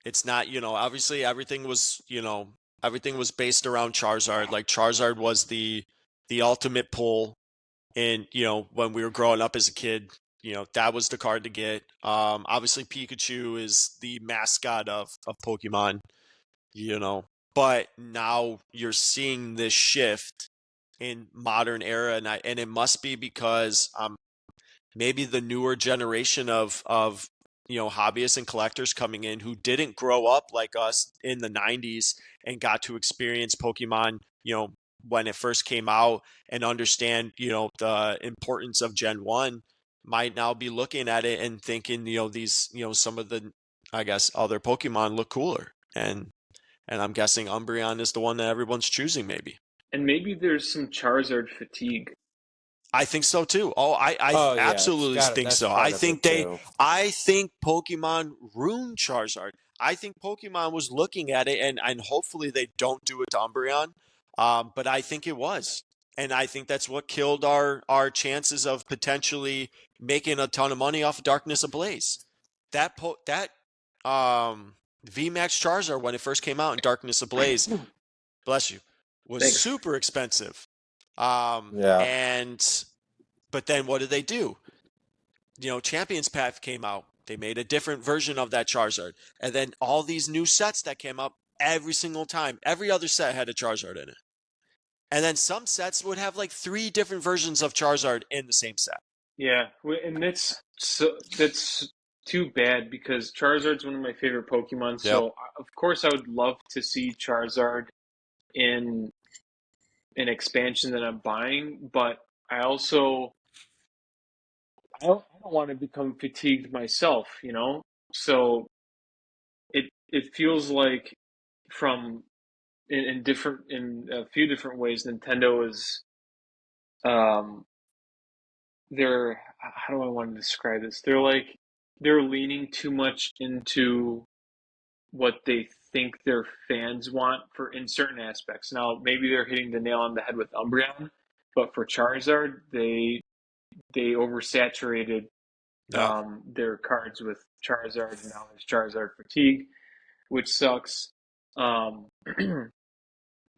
It's not, obviously everything was based around Charizard. Like, Charizard was the ultimate pull, and, when we were growing up as a kid, that was the card to get. Obviously Pikachu is the mascot of Pokemon, but now you're seeing this shift in modern era, and it must be because maybe the newer generation of hobbyists and collectors coming in who didn't grow up like us in the 90s and got to experience Pokemon when it first came out, and understand the importance of Gen 1, might now be looking at it and thinking these some of the, I guess, other Pokemon look cooler, and I'm guessing Umbreon is the one that everyone's choosing, maybe. And maybe there's some Charizard fatigue. I think so too. Oh, I Oh yeah, absolutely think that's so. part of it too. I think Pokemon ruined Charizard. I think Pokemon was looking at it, and hopefully they don't do it to Umbreon. But I think it was, and I think that's what killed our chances of potentially making a ton of money off of Darkness Ablaze. That VMAX Charizard, when it first came out in Darkness Ablaze, bless you, was Thanks. super expensive. Yeah. And but then what did they do? Champions Path came out. They made a different version of that Charizard. And then all these new sets that came up, every single time, every other set had a Charizard in it. And then some sets would have like 3 different versions of Charizard in the same set. Yeah, and that's too bad because Charizard's one of my favorite Pokemon. Yep. So of course I would love to see Charizard in an expansion that I'm buying, but I also I don't want to become fatigued myself, you know? So it feels like from in a few different ways Nintendo is um they're how do I want to describe this? They're leaning too much into what they think their fans want for in certain aspects. Now, maybe they're hitting the nail on the head with Umbreon, but for Charizard, they oversaturated Yeah. their cards with Charizard, and now there's Charizard fatigue. which sucks.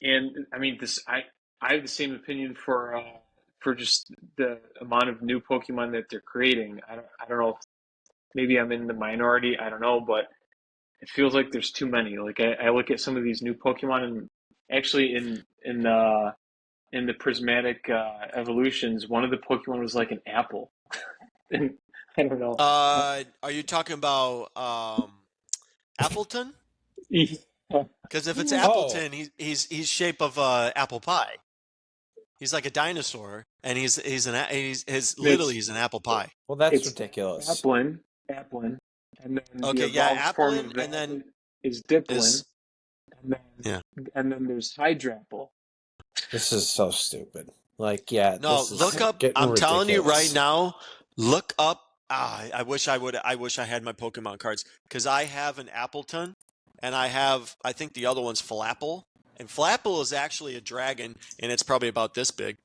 And I mean, I have the same opinion for just the amount of new Pokemon that they're creating. I don't know if maybe I'm in the minority. I don't know, but it feels like there's too many. Like I look at some of these new Pokemon, and actually in the Prismatic Evolutions, one of the Pokemon was like an apple, and I don't know. Are you talking about Appleton? Yeah. Because if it's Oh, Appleton, he's shape of apple pie. He's like a dinosaur, and It's he's an apple pie. well, that's it's ridiculous. Applin, and then the Okay, yeah, evolved form Applin, of and that then is Diplin, is and yeah. then there's Hydrapple. This is so stupid. Like, yeah, No, this look is up. getting I'm telling you right ridiculous. now. Look up. I wish I would. I wish I had my Pokemon cards because I have an Appleton, and I have. I think the other one's Flapple, and Flapple is actually a dragon, and it's probably about this big.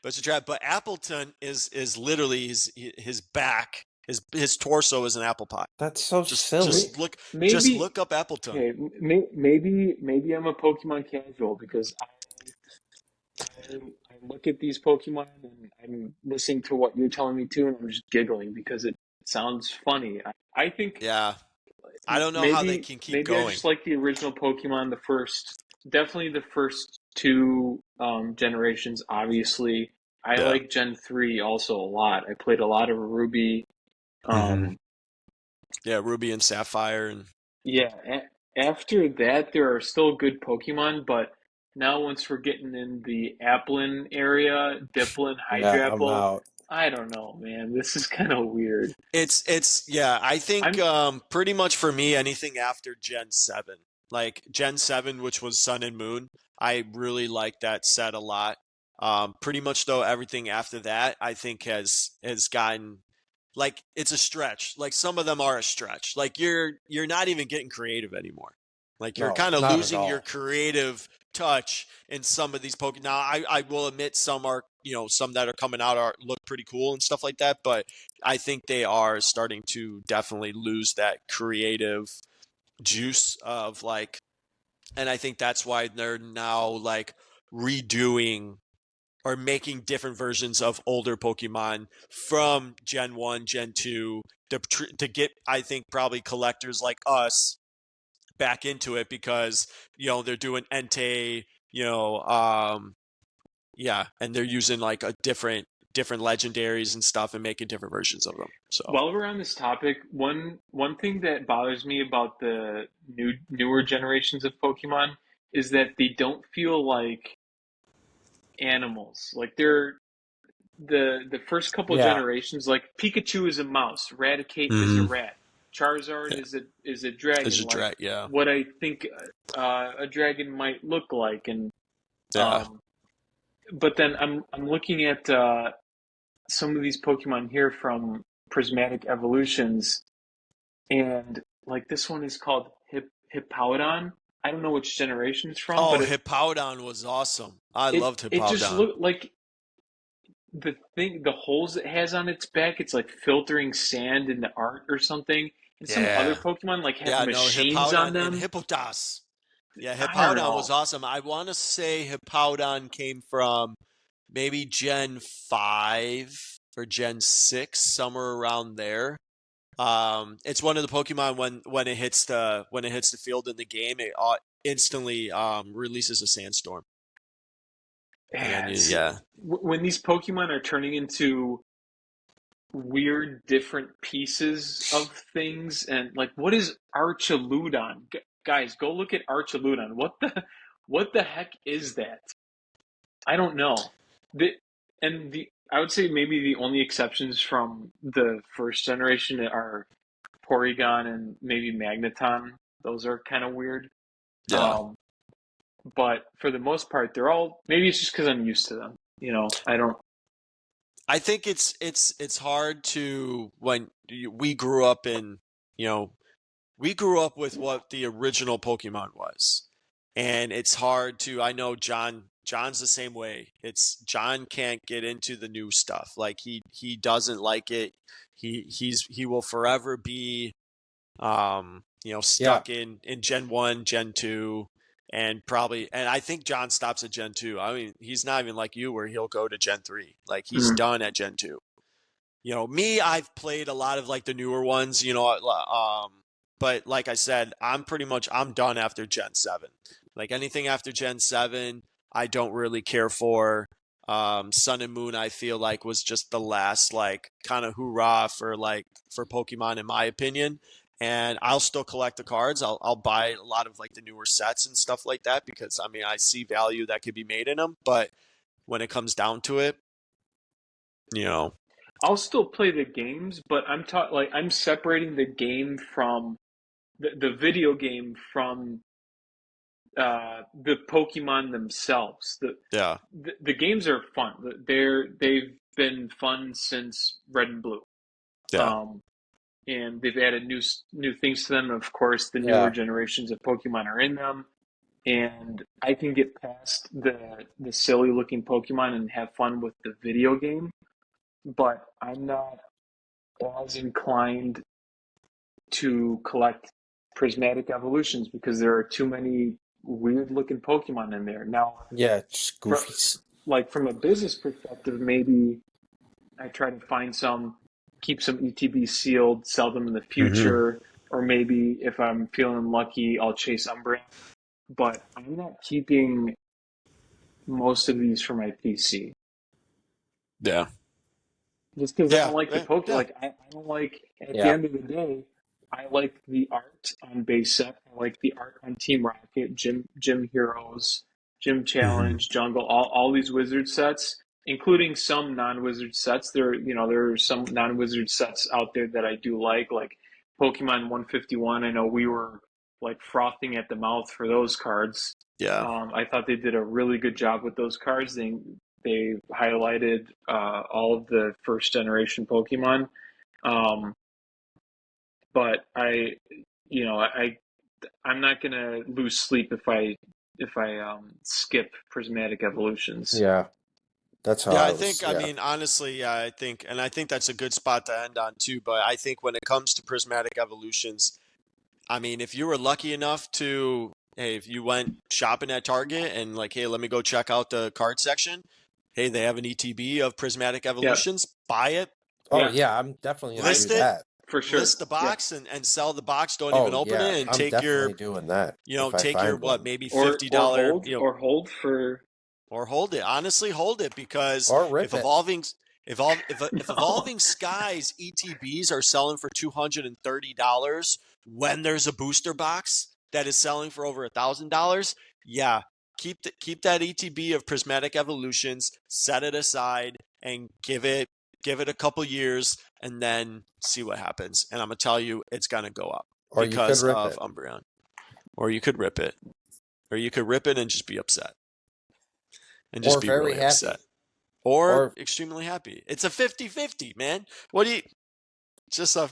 But it's a dragon. But Appleton is literally his back. His torso is an apple pie. That's so Just silly. just look. Just Maybe look up Appleton. okay, maybe I'm a Pokemon casual because I look at these Pokemon and I'm listening to what you're telling me too, and I'm just giggling because it sounds funny. I think Yeah, I don't know how they can keep maybe I going. just like the original Pokemon, definitely the first two generations. Obviously, I Yeah. like Gen 3 also a lot. I played a lot of Ruby. Mm-hmm. Um, Yeah, Ruby and Sapphire and yeah, after that, there are still good Pokemon, but now once we're getting in the Applin area, Diplin, Yeah, I'm Hydrapple, out. I don't know, man. This is kind of weird. it's yeah, I think I'm pretty much for me anything after Gen 7. Like Gen 7 which was Sun and Moon, I really like that set a lot. Pretty much though everything after that I think has gotten like it's a stretch. Like some of them are a stretch. Like you're not even getting creative anymore. Like you're No, kind of not at losing your all. creative touch in some of these Pokemon. Now I will admit some are some that are coming out are look pretty cool and stuff like that, but I think they are starting to definitely lose that creative juice of like, and I think that's why they're now like redoing or making different versions of older Pokemon from Gen 1, Gen 2 to get, I think, probably collectors like us back into it because, they're doing Entei, yeah, and they're using like a different legendaries and stuff and making different versions of them. So, While we're on this topic, one thing that bothers me about the newer generations of Pokemon is that they don't feel like animals. Like they're the first couple Yeah, generations, like Pikachu is a mouse, Raticate is a mm-hmm. rat, Charizard Yeah, is a it's dragon, a like drag. Yeah, what I think a dragon might look like, and yeah. um, but then I'm looking at some of these Pokemon here from Prismatic Evolutions, and like this one is called Hippowdon. I don't know which generation it's from, Oh, but Hippowdon was awesome. I loved it just Hippowdon. looked like the holes it has on its back, it's like filtering sand into art or something. And some other Yeah, Pokemon like have yeah. No, machines on Hippowdon and them. Hippotas. Yeah, I don't Hippowdon was know. awesome. I want to say Hippowdon came from maybe Gen 5 or Gen 6, somewhere around there. It's one of the Pokemon when it hits the field in the game, it instantly releases a sandstorm, and Yeah, then it's yeah, when these Pokemon are turning into weird different pieces of things, and like what is Archaludon? Guys, go look at Archaludon. What the heck is that? I don't know. The and the I would say maybe the only exceptions from the first generation are Porygon and maybe Magneton. Those are kind of weird. yeah. Um, but for the most part, they're all, maybe it's just because I'm used to them. I don't. I think it's hard to we grew up in you know we grew up with what the original Pokemon was. And it's hard to I know John's the same way. It's John can't get into the new stuff. Like he doesn't like it. He will forever be stuck in Gen 1, Gen 2, and I think John stops at Gen 2. I mean, he's not even like you where he'll go to Gen 3. Like, he's done at Gen 2. Me, I've played a lot of like the newer ones, but like I said, I'm done after Gen 7. Like anything after Gen 7, I don't really care for. Sun and Moon, I feel like was just the last like kind of hoorah for Pokemon in my opinion. And I'll still collect the cards. I'll buy a lot of like the newer sets and stuff like that because I mean I see value that could be made in them. But when it comes down to it, I'll still play the games, but I'm separating the game from the video game from the Pokemon themselves. yeah, The games are fun. They've been fun since Red and Blue. yeah, And they've added new things to them. Of course, the newer generations of Pokemon are in them, and I can get past the silly looking Pokemon and have fun with the video game. But I'm not as inclined to collect Prismatic Evolutions because there are too many weird looking Pokemon in there. Now, just goofies. from a business perspective, maybe I try to find keep some ETB sealed, sell them in the future, or maybe if I'm feeling lucky, I'll chase Umbreon. But I'm not keeping most of these for my PC. yeah. Just because I don't like the Pokemon. Yeah. Like I don't like. At the end of the day, I like the art on base set. I like the art on Team Rocket, Gym Heroes, Gym Challenge, Jungle. All these wizard sets, including some non-wizard sets. There are some non-wizard sets out there that I do like Pokemon 151. I know we were like frothing at the mouth for those cards. Yeah. I thought they did a really good job with those cards. They highlighted all of the first generation Pokemon, but I'm not gonna lose sleep if I skip Prismatic Evolutions. Yeah, that's how. Yeah, I think. was, I mean, honestly, I think that's a good spot to end on too. But I think when it comes to Prismatic Evolutions, I mean, if you were lucky enough to, hey, if you went shopping at Target and like, hey, let me go check out the card section. Hey, they have an ETB of Prismatic Evolutions. Buy it. Oh yeah, I'm definitely gonna list do it that for sure. List the box and sell the box. Don't Oh even open yeah, it and I'm take definitely your, doing that. If I take your find one. maybe or $50, hold for or hold it. Honestly, hold it because Or rip if it. Evolving Skies ETBs are selling for $230 when there's a booster box that is selling for over $1,000, yeah, keep that ETB of Prismatic Evolutions, set it aside, and give it a couple years, and then see what happens. And I'm gonna tell you, it's gonna go up Or because you could rip of it. Umbreon. Or you could rip it, and just be upset, and just Or be very really happy. upset. Or extremely happy. It's a 50-50, man. Just a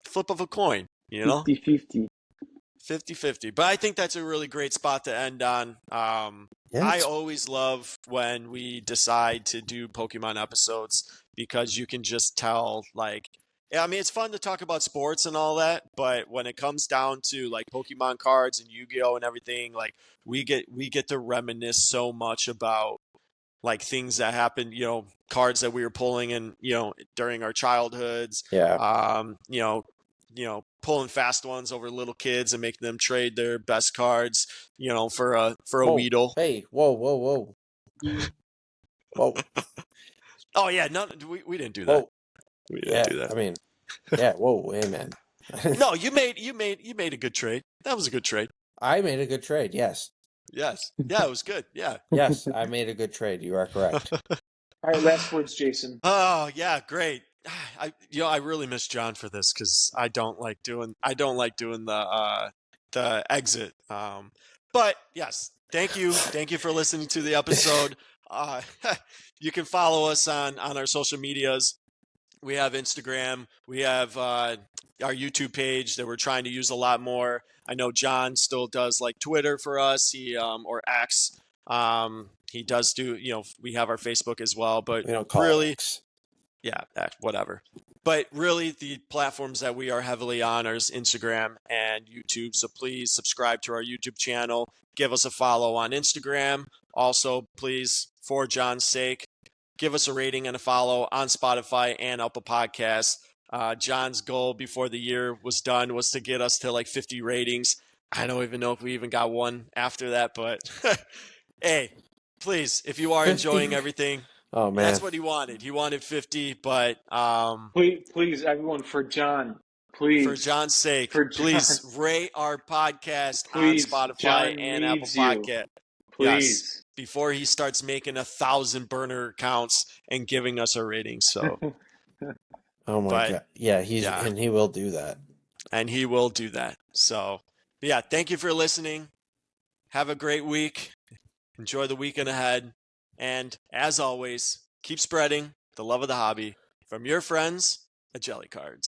flip of a coin, 50-50. 50-50. But I think that's a really great spot to end on. I always love when we decide to do Pokemon episodes because you can just tell, like, I mean, it's fun to talk about sports and all that, but when it comes down to like Pokemon cards and Yu-Gi-Oh and everything, like we get to reminisce so much about like things that happened, cards that we were pulling in, during our childhoods. Yeah. Pulling fast ones over little kids and making them trade their best cards, for a Weedle. Hey, whoa. Whoa. Oh yeah, no, we didn't do that. Whoa. We didn't do that. I mean, yeah, whoa, hey man. No, you made a good trade. That was a good trade. I made a good trade, yes. Yes. Yeah, it was good. Yeah. Yes, I made a good trade. You are correct. All right, last words, Jason. Oh yeah, great. I really miss John for this because I don't like doing the exit. But yes, thank you for listening to the episode. You can follow us on our social medias. We have Instagram. We have our YouTube page that we're trying to use a lot more. I know John still does like Twitter for us. He or X. He does do. We have our Facebook as well. But We don't call really, X. yeah, whatever. But really, the platforms that we are heavily on are Instagram and YouTube. So please subscribe to our YouTube channel. Give us a follow on Instagram. Also, please, for John's sake, give us a rating and a follow on Spotify and Apple Podcasts. John's goal before the year was done was to get us to like 50 ratings. I don't even know if we even got one after that, but hey, please, if you are 50? enjoying everything, Oh man. that's what he wanted. He wanted 50, but Please, everyone, for John, for please, John's sake, for John, please rate our podcast on please, Spotify John and Apple needs you. Podcast. Yes, Please. before he starts making 1,000 burner accounts and giving us a rating. So, Oh my but god. Yeah, he will do that. and he will do that. So, but yeah, thank you for listening. Have a great week. Enjoy the weekend ahead. And as always, keep spreading the love of the hobby from your friends at Jelly Cards.